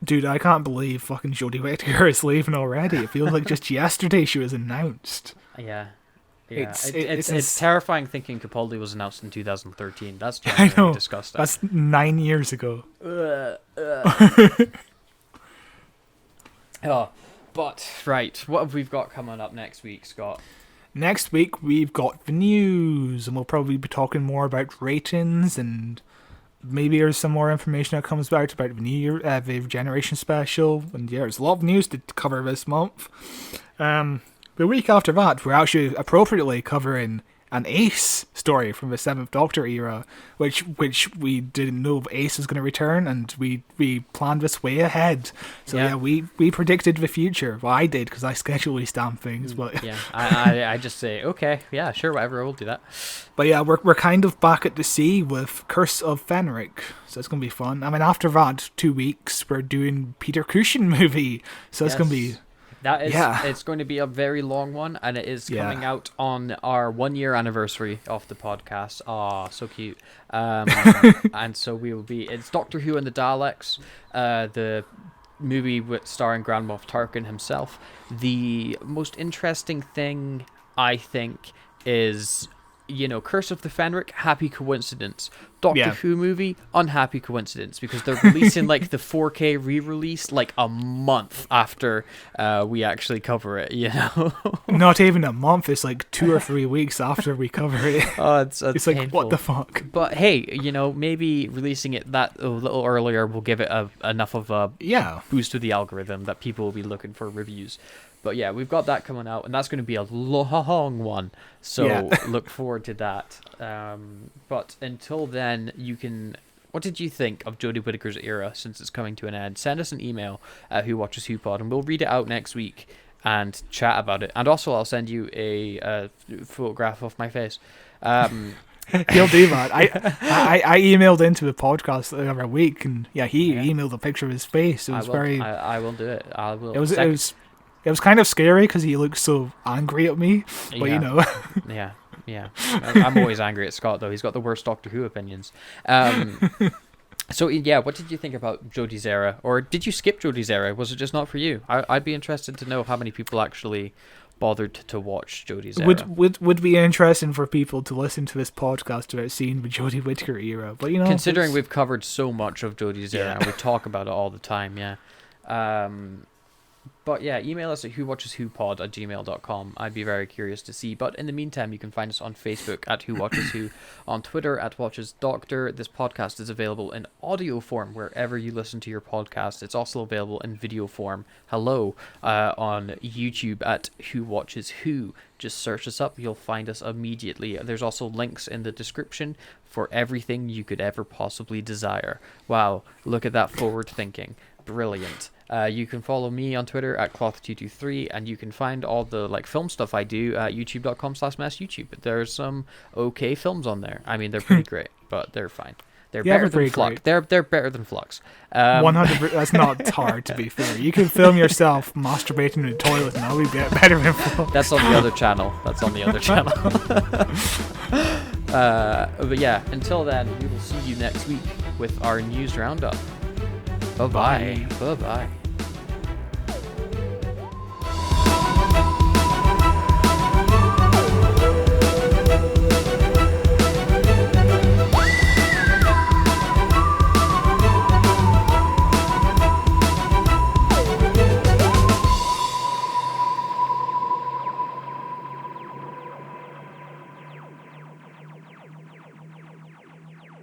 Dude, I can't believe fucking Jodi Whittaker is leaving already. It feels like just yesterday she was announced. Yeah. It's terrifying thinking Capaldi was announced in 2013. That's I know. genuinely disgusting. That's 9 years ago. But right, what have we got coming up next week, Scott? Next week we've got the news, and we'll probably be talking more about ratings, and maybe there's some more information that comes out about the new year, the Generation Special, and yeah, there's a lot of news to cover this month. The week after that, we're actually appropriately covering an Ace story from the 7th Doctor era, which we didn't know if Ace was going to return, and we planned this way ahead. So we predicted the future. Well, I did, because I schedule these damn things. But I just say, okay, yeah, sure, whatever, we'll do that. But yeah, we're kind of back at the sea with Curse of Fenric, so it's going to be fun. I mean, after that, 2 weeks, we're doing Peter Cushing movie, so it's going to be... That is, it's going to be a very long one, and it is coming out on our 1 year anniversary of the podcast. Aw, so cute. And so we will be, it's Doctor Who and the Daleks, the movie starring Grand Moff Tarkin himself. The most interesting thing, I think, is, Curse of the Fenric, happy coincidence. Doctor Who movie, unhappy coincidence, because they're releasing like the 4K re-release like a month after we actually cover it, Not even a month, it's like 2 or 3 weeks after we cover it. Oh, it's painful. Like, what the fuck? But hey, maybe releasing it that a little earlier will give it enough of a boost to the algorithm that people will be looking for reviews. But yeah, we've got that coming out, and that's going to be a long one. So look forward to that. But until then, what did you think of Jodi Whittaker's era since it's coming to an end? Send us an email at whowatcheswhopod, and we'll read it out next week and chat about it. And also, I'll send you a photograph of my face. He'll do that. I emailed into the podcast the other week, and he emailed a picture of his face. It was I will do it. I will. It was kind of scary because he looked so angry at me, but Yeah. I'm always angry at Scott, though. He's got the worst Doctor Who opinions. So, what did you think about Jodi's era? Or did you skip Jodi's era? Was it just not for you? I'd be interested to know how many people actually bothered to watch Jodie's era. Would be interesting for people to listen to this podcast about seeing the Jodie Whittaker era, but considering we've covered so much of Jodie's era and we talk about it all the time, But yeah, email us at whowatcheswhopod@gmail.com. I'd be very curious to see. But in the meantime, you can find us on Facebook at Who Watches Who, on Twitter at Watches Doctor. This podcast is available in audio form wherever you listen to your podcast. It's also available in video form. Hello, on YouTube at Who Watches Who. Just search us up. You'll find us immediately. There's also links in the description for everything you could ever possibly desire. Wow, look at that forward thinking. Brilliant. You can follow me on Twitter at Cloth223, and you can find all the film stuff I do at youtube.com/massyoutube. There's some okay films on there. I mean, they're pretty great, but they're fine. They're better than Flux. They're better than Flux. 100%. That's not hard, to be fair. You can film yourself masturbating in the toilet, and that'll be better than Flux. That's on the other channel. But yeah, until then, we will see you next week with our news roundup. Bye-bye. Bye-bye.